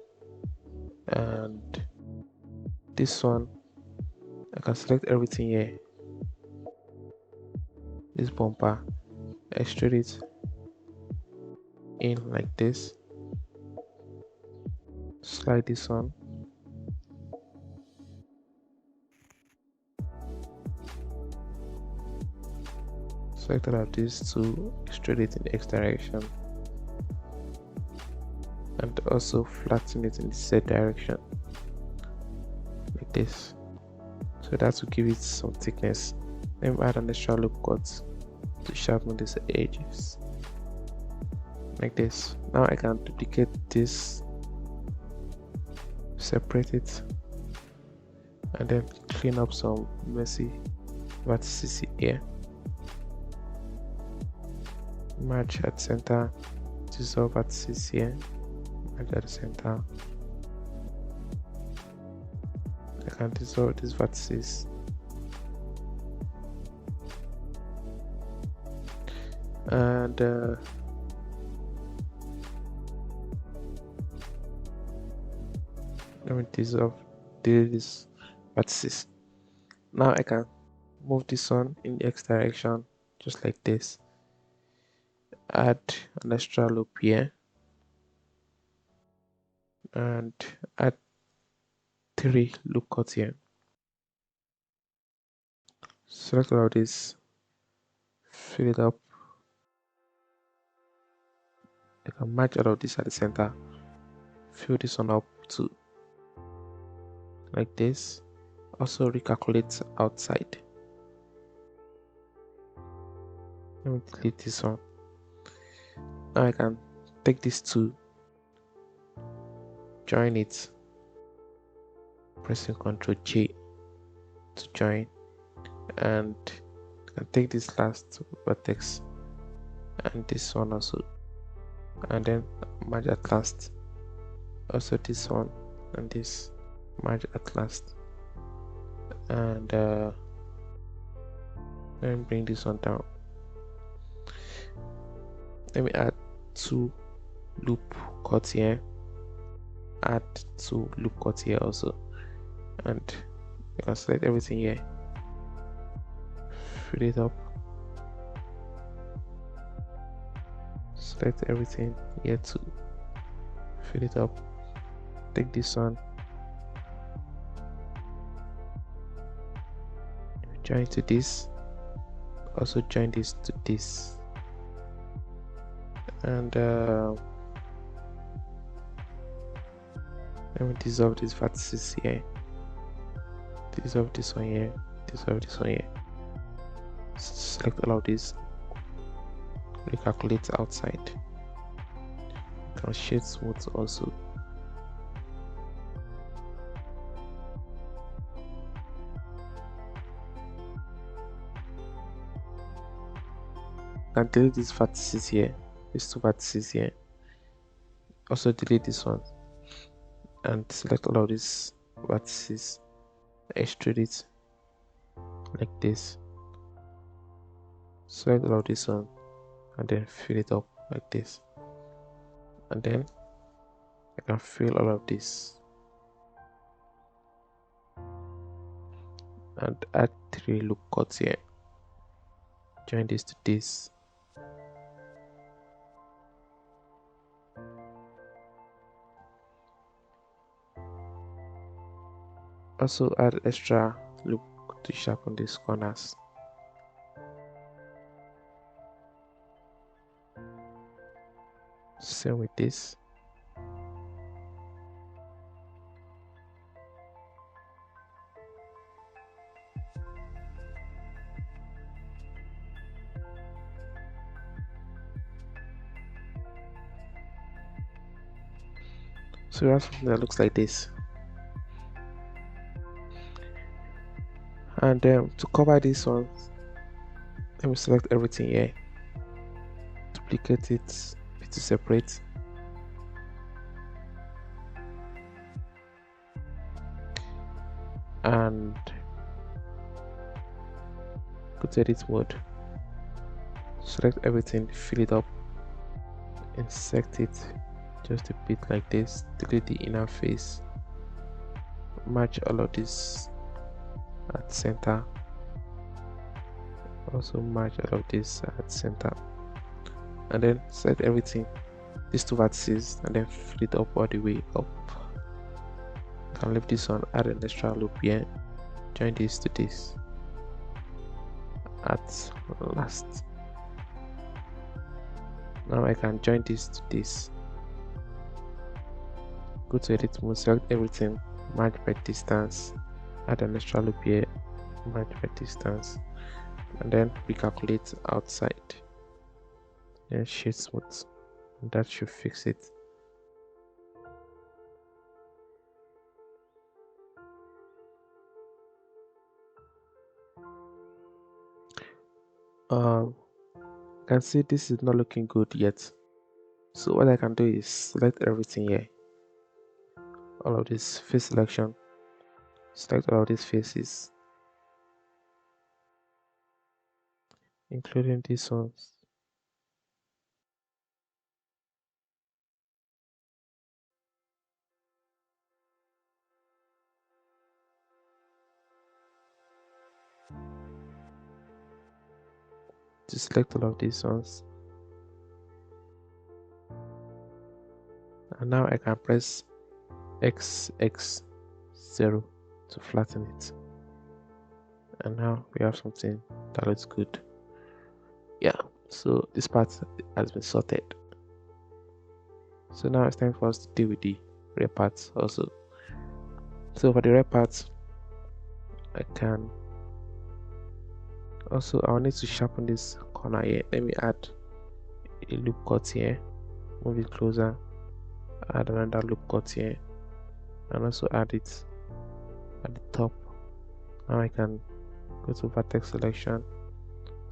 and this one I can select everything here. This bumper, extrude it in like this, slide this one, select all of this to extrude it in the x direction, and also flatten it in the z direction like this. So that will give it some thickness. Let me add an extra loop cut to sharpen these edges like this. Now I can duplicate this, separate it, and then clean up some messy vertices here. Match at center, dissolve vertices here, match at the center. I can dissolve these vertices. And let me delete these vertices. Now I can move this one in the x direction, just like this. Add an extra loop here, and add 3 loop cuts here. Select all of this, fill it up. I can match all of this at the center, fill this one up too, like this. Also recalculate outside. Let me delete this one. Now I can take these two, join it, pressing Ctrl J to join, and I can take this last vertex and this one also, and then merge at last. Also this one and this, merge at last. And let me bring this one down. Let me add 2 loop cuts here, add 2 loop cuts here also, and you can select everything here, fill it up, select everything here too, fill it up. Take this one, join to this, also join this to this, and let me dissolve these vertices here, dissolve this one here, dissolve this one here. Select all of these, recalculate outside. You can shade smooth also. And delete these vertices here, these 2 vertices here. Also delete this one, and select all of these vertices, extrude it like this. Select all of this one, and then fill it up like this. And then I can fill all of this and add 3 loop cuts here. Join this to this. Also add extra loop to sharpen these corners. Same with this. So we have something that looks like this. And to cover this one, let me select everything here, duplicate it to separate, and go to edit mode, select everything, fill it up, insert it just a bit like this, delete the inner face, match all of this at center, also match all of this at center, and then select everything, these 2 vertices, and then fill it up all the way up. You can leave this one, add an extra loop here, join this to this at last. Now I can join this to this, go to edit mode, select everything, match by distance, add an extra loop here, match by distance, and then recalculate outside, then shade smooth, and that should fix it. You can see this is not looking good yet, so what I can do is select everything here, all of this face selection, select all of these faces, including these ones, to select all of these ones, and now I can press XX0 to flatten it, and now we have something that looks good. Yeah, so this part has been sorted. So now it's time for us to deal with the rear parts also. So for the rear parts, I can also, I'll need to sharpen this corner here. Let me add a loop cut here, move it closer, add another loop cut here, and also add it at the top. Now I can go to vertex selection,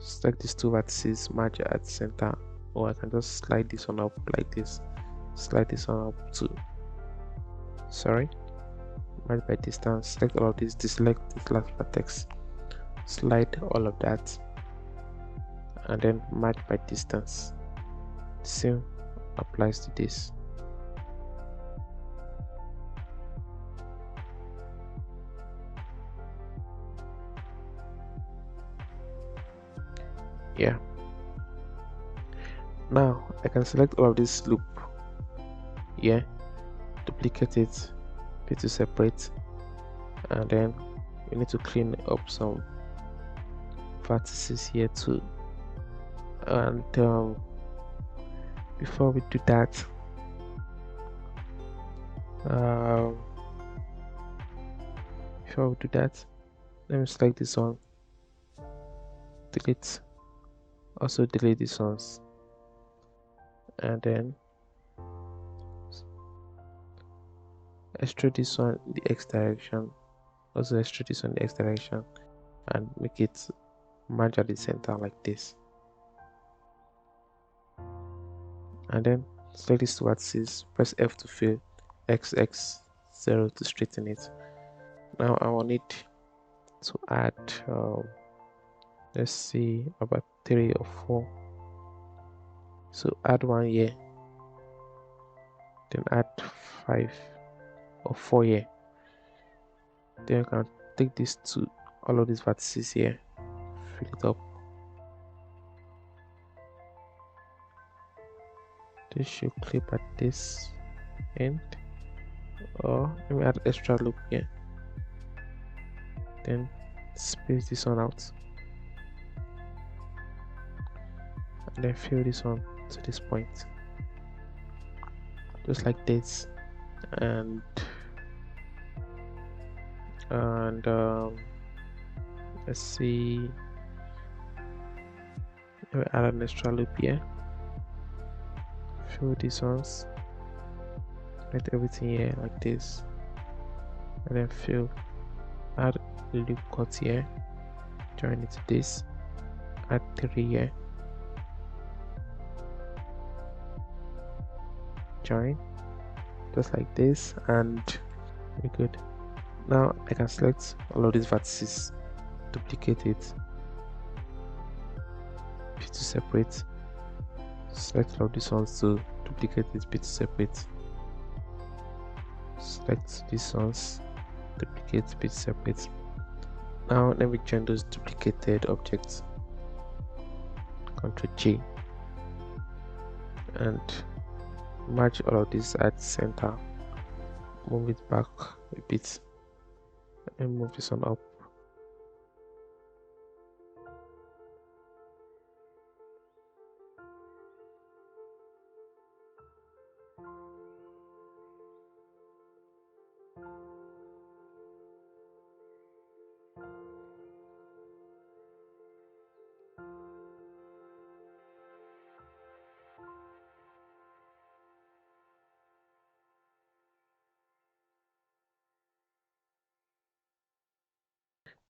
select these 2 vertices, merge at center, or I can just slide this one up like this, slide this one up too. Sorry, merge by distance, select all of this, deselect this last vertex, slide all of that, and then merge by distance. The same applies to this. Yeah, now I can select all of this loop here, duplicate it, put to separate, and then we need to clean up some vertices here too. And before we do that, let me select this one, delete, also delete these ones, and then extrude this one in the X direction, also extrude this one in the X direction, and make it merge at the center like this. And then select these 2 vertices, press F to fill, XX0 to straighten it. Now I will need to add let's see, about 3 or 4. So add 1 here, then add 5 or 4 here. Then you can take these two, all of these vertices here, fill it up. This should clip at this end, or let me add extra loop here. Then space this one out, and then fill this one to this point, just like this. And let's see, let me add an extra loop here, fill these ones, let everything here like this, and then fill, add a loop cut here, join it to this, add 3 here, join, just like this, and we're good. Now I can select all of these vertices, duplicate it, P2 separate, select all of these ones to duplicate it, P2 separate, select these ones, duplicate, P2 separate. Now let me join those duplicated objects, Ctrl J, and merge all of these at center, move it back a bit, and move this one up.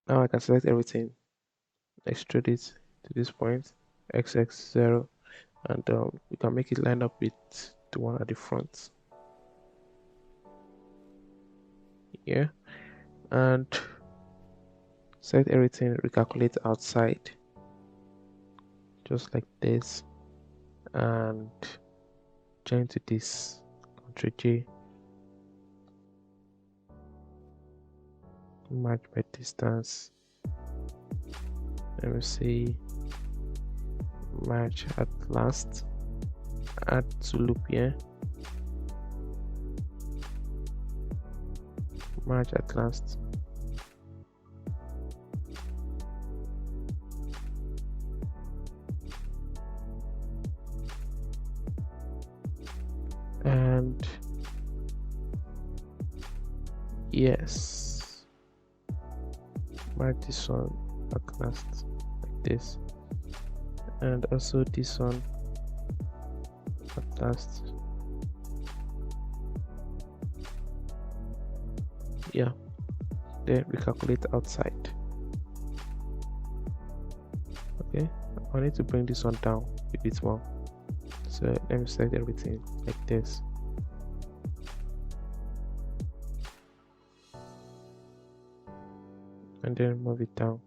Now I can select everything, extrude it to this point, XX0, and we can make it line up with the one at the front. Yeah, and select everything, recalculate outside, just like this, and join to this, Ctrl J, match by distance. Let me see, match at last, add to loop here, match at last, and yes, match this one at last like this, and also this one at last. Yeah, then recalculate outside. Okay, I need to bring this one down a bit more, so let me select everything like this, and then move it down.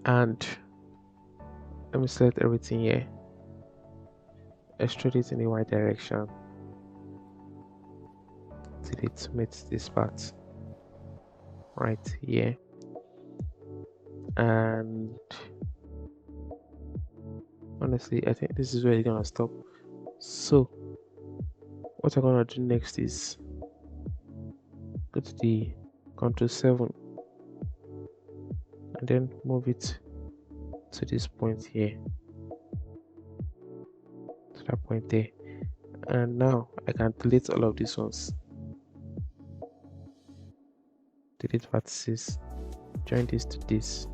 And let me select everything here, extrude it in the y direction till it meets this part right here, and honestly I think this is where it's gonna stop. So what I'm gonna do next is go to the Ctrl 7 and then move it to this point here, to that point there, and now I can delete all of these ones, delete vertices, join this to this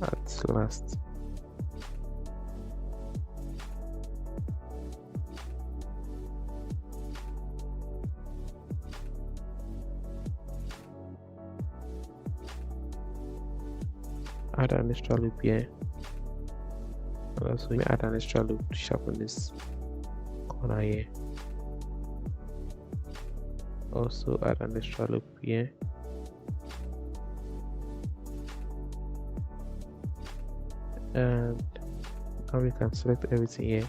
at last, add an extra loop here, and also add an extra loop to sharpen this corner here, also add an extra loop here, And now we can select everything here,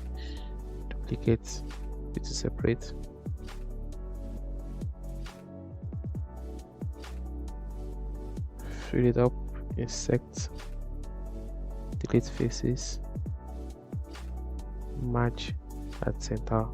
duplicate it to separate, fill it up, insect, delete faces, merge at center.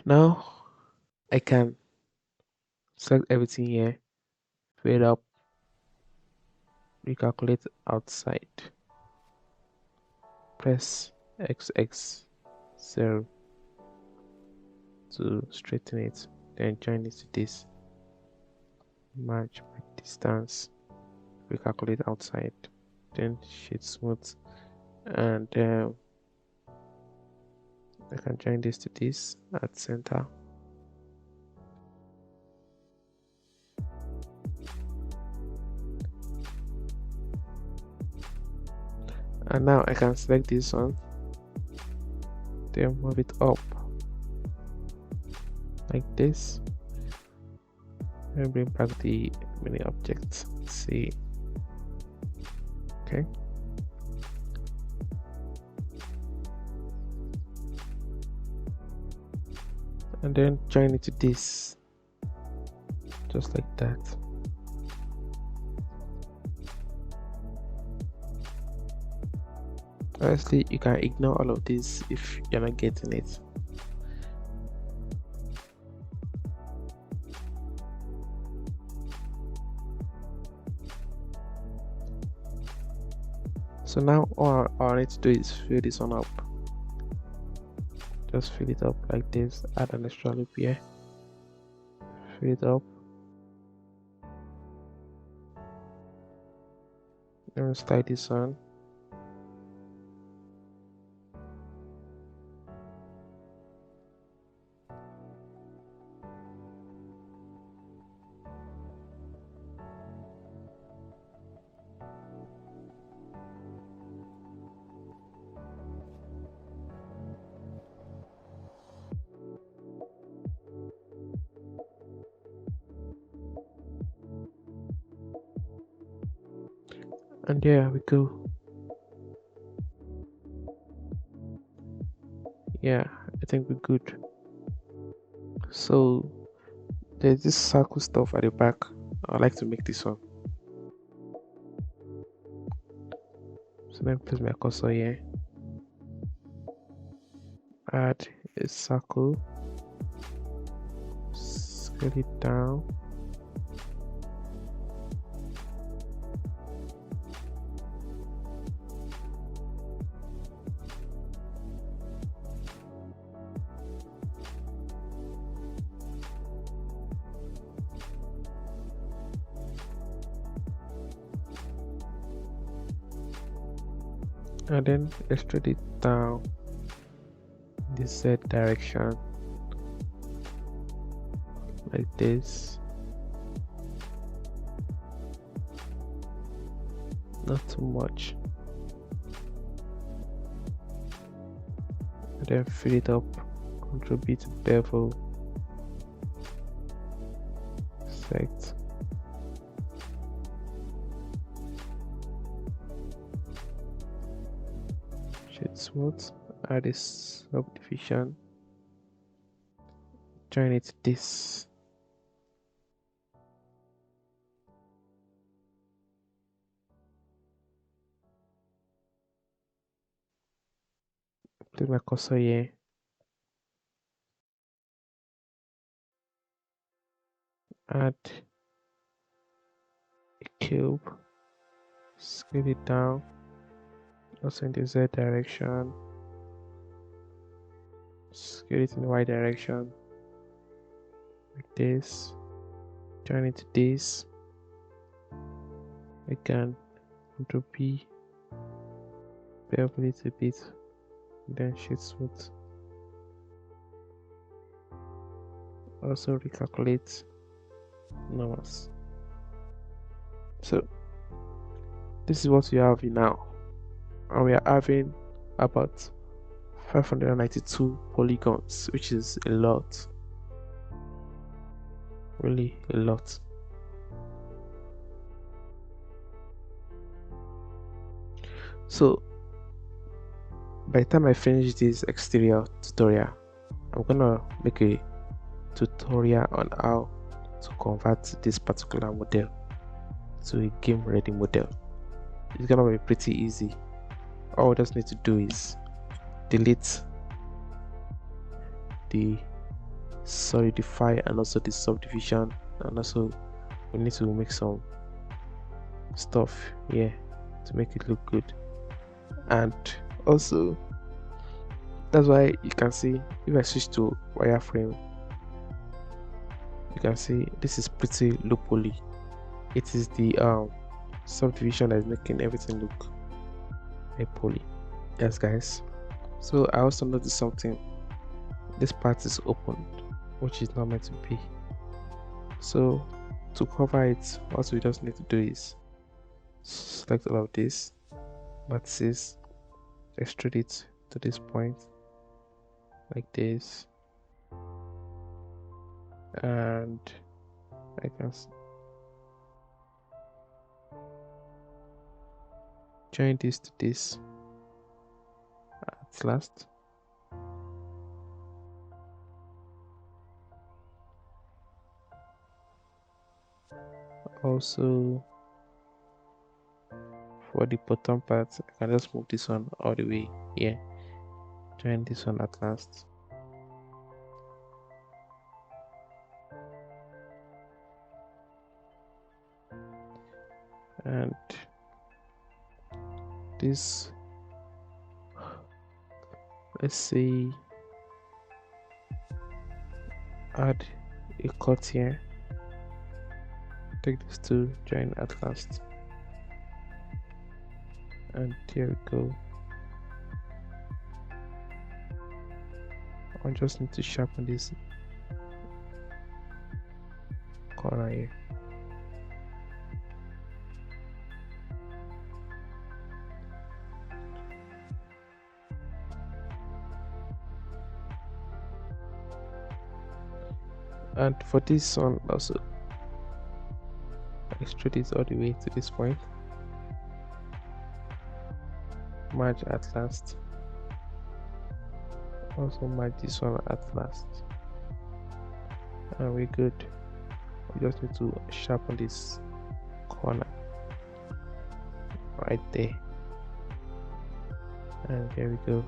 Now I can select everything here, fill it up, recalculate outside, press XX 0 to straighten it, then join it to this, match by distance, recalculate outside, then shade smooth, and I can join this to this at center. And now I can select this one, then move it up like this, and bring back the mini object. See, okay. And then join it to this, just like that. Honestly, you can ignore all of this if you're not getting it. So now all I need to do is fill this one up. Just fill it up like this, add an extra loop here, fill it up, then slide this on, and there we go. Yeah, I think we're good. So there's this circle stuff at the back. I'd like to make this one. So let me place my cursor here. Add a circle. Scale it down. And then extrude it down the Z direction like this. Not too much. And then fill it up, Ctrl B to bevel, select, shade smooth, add a subdivision, join it to this. Place my cursor here. Add a cube, scale it down, also in the Z direction, scale it in the Y direction, like this, join it to this, again, Ctrl P, bevel it a bit, then shade smooth, also recalculate numbers. So This is what we have now, and we are having about 592 polygons, which is a lot, really a lot. So by the time I finish this exterior tutorial, I'm gonna make a tutorial on how to convert this particular model to a game ready model. It's gonna be pretty easy. All we just need to do is delete the solidify and also the subdivision, and also we need to make some stuff here to make it look good. And also that's why you can see if I switch to wireframe, you can see this is pretty low poly. It is the subdivision that is making everything look a poly. Yes guys, so I also noticed something. This part is open, which is not meant to be. So to cover it, what we just need to do is select all of this vertices, extrude it to this point like this, and I can join this to this at last. Also for the bottom part, I can just move this one all the way here, join this one at last. And this, let's say, add a cut here, take this to join at last, and here we go. I just need to sharpen this corner here. And for this one also, extrude it all the way to this point, merge at last, also merge this one at last, and we're good. We just need to sharpen this corner right there, and there we go.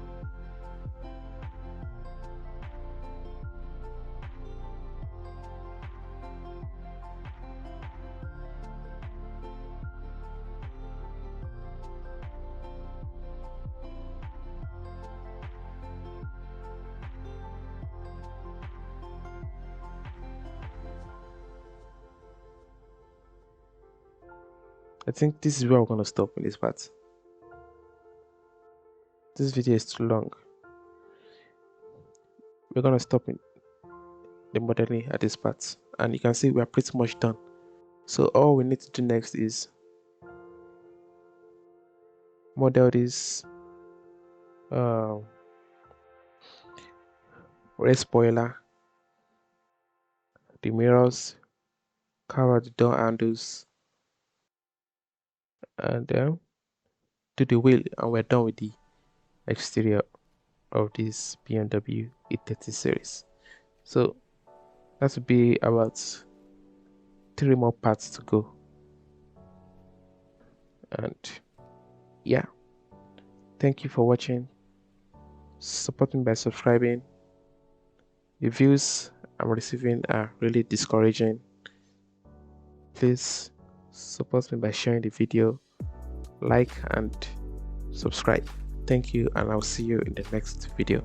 I think this is where we're gonna stop in this part. This video is too long. We're gonna stop in the modeling at this part, and you can see we are pretty much done. So all we need to do next is model this red spoiler, the mirrors, cover the door handles, and do the wheel, and we're done with the exterior of this BMW E30 series. So that would be about 3 more parts to go. And yeah, thank you for watching. Support me by subscribing. The views I'm receiving are really discouraging. Please support me by sharing the video, like and subscribe. Thank you, and I'll see you in the next video.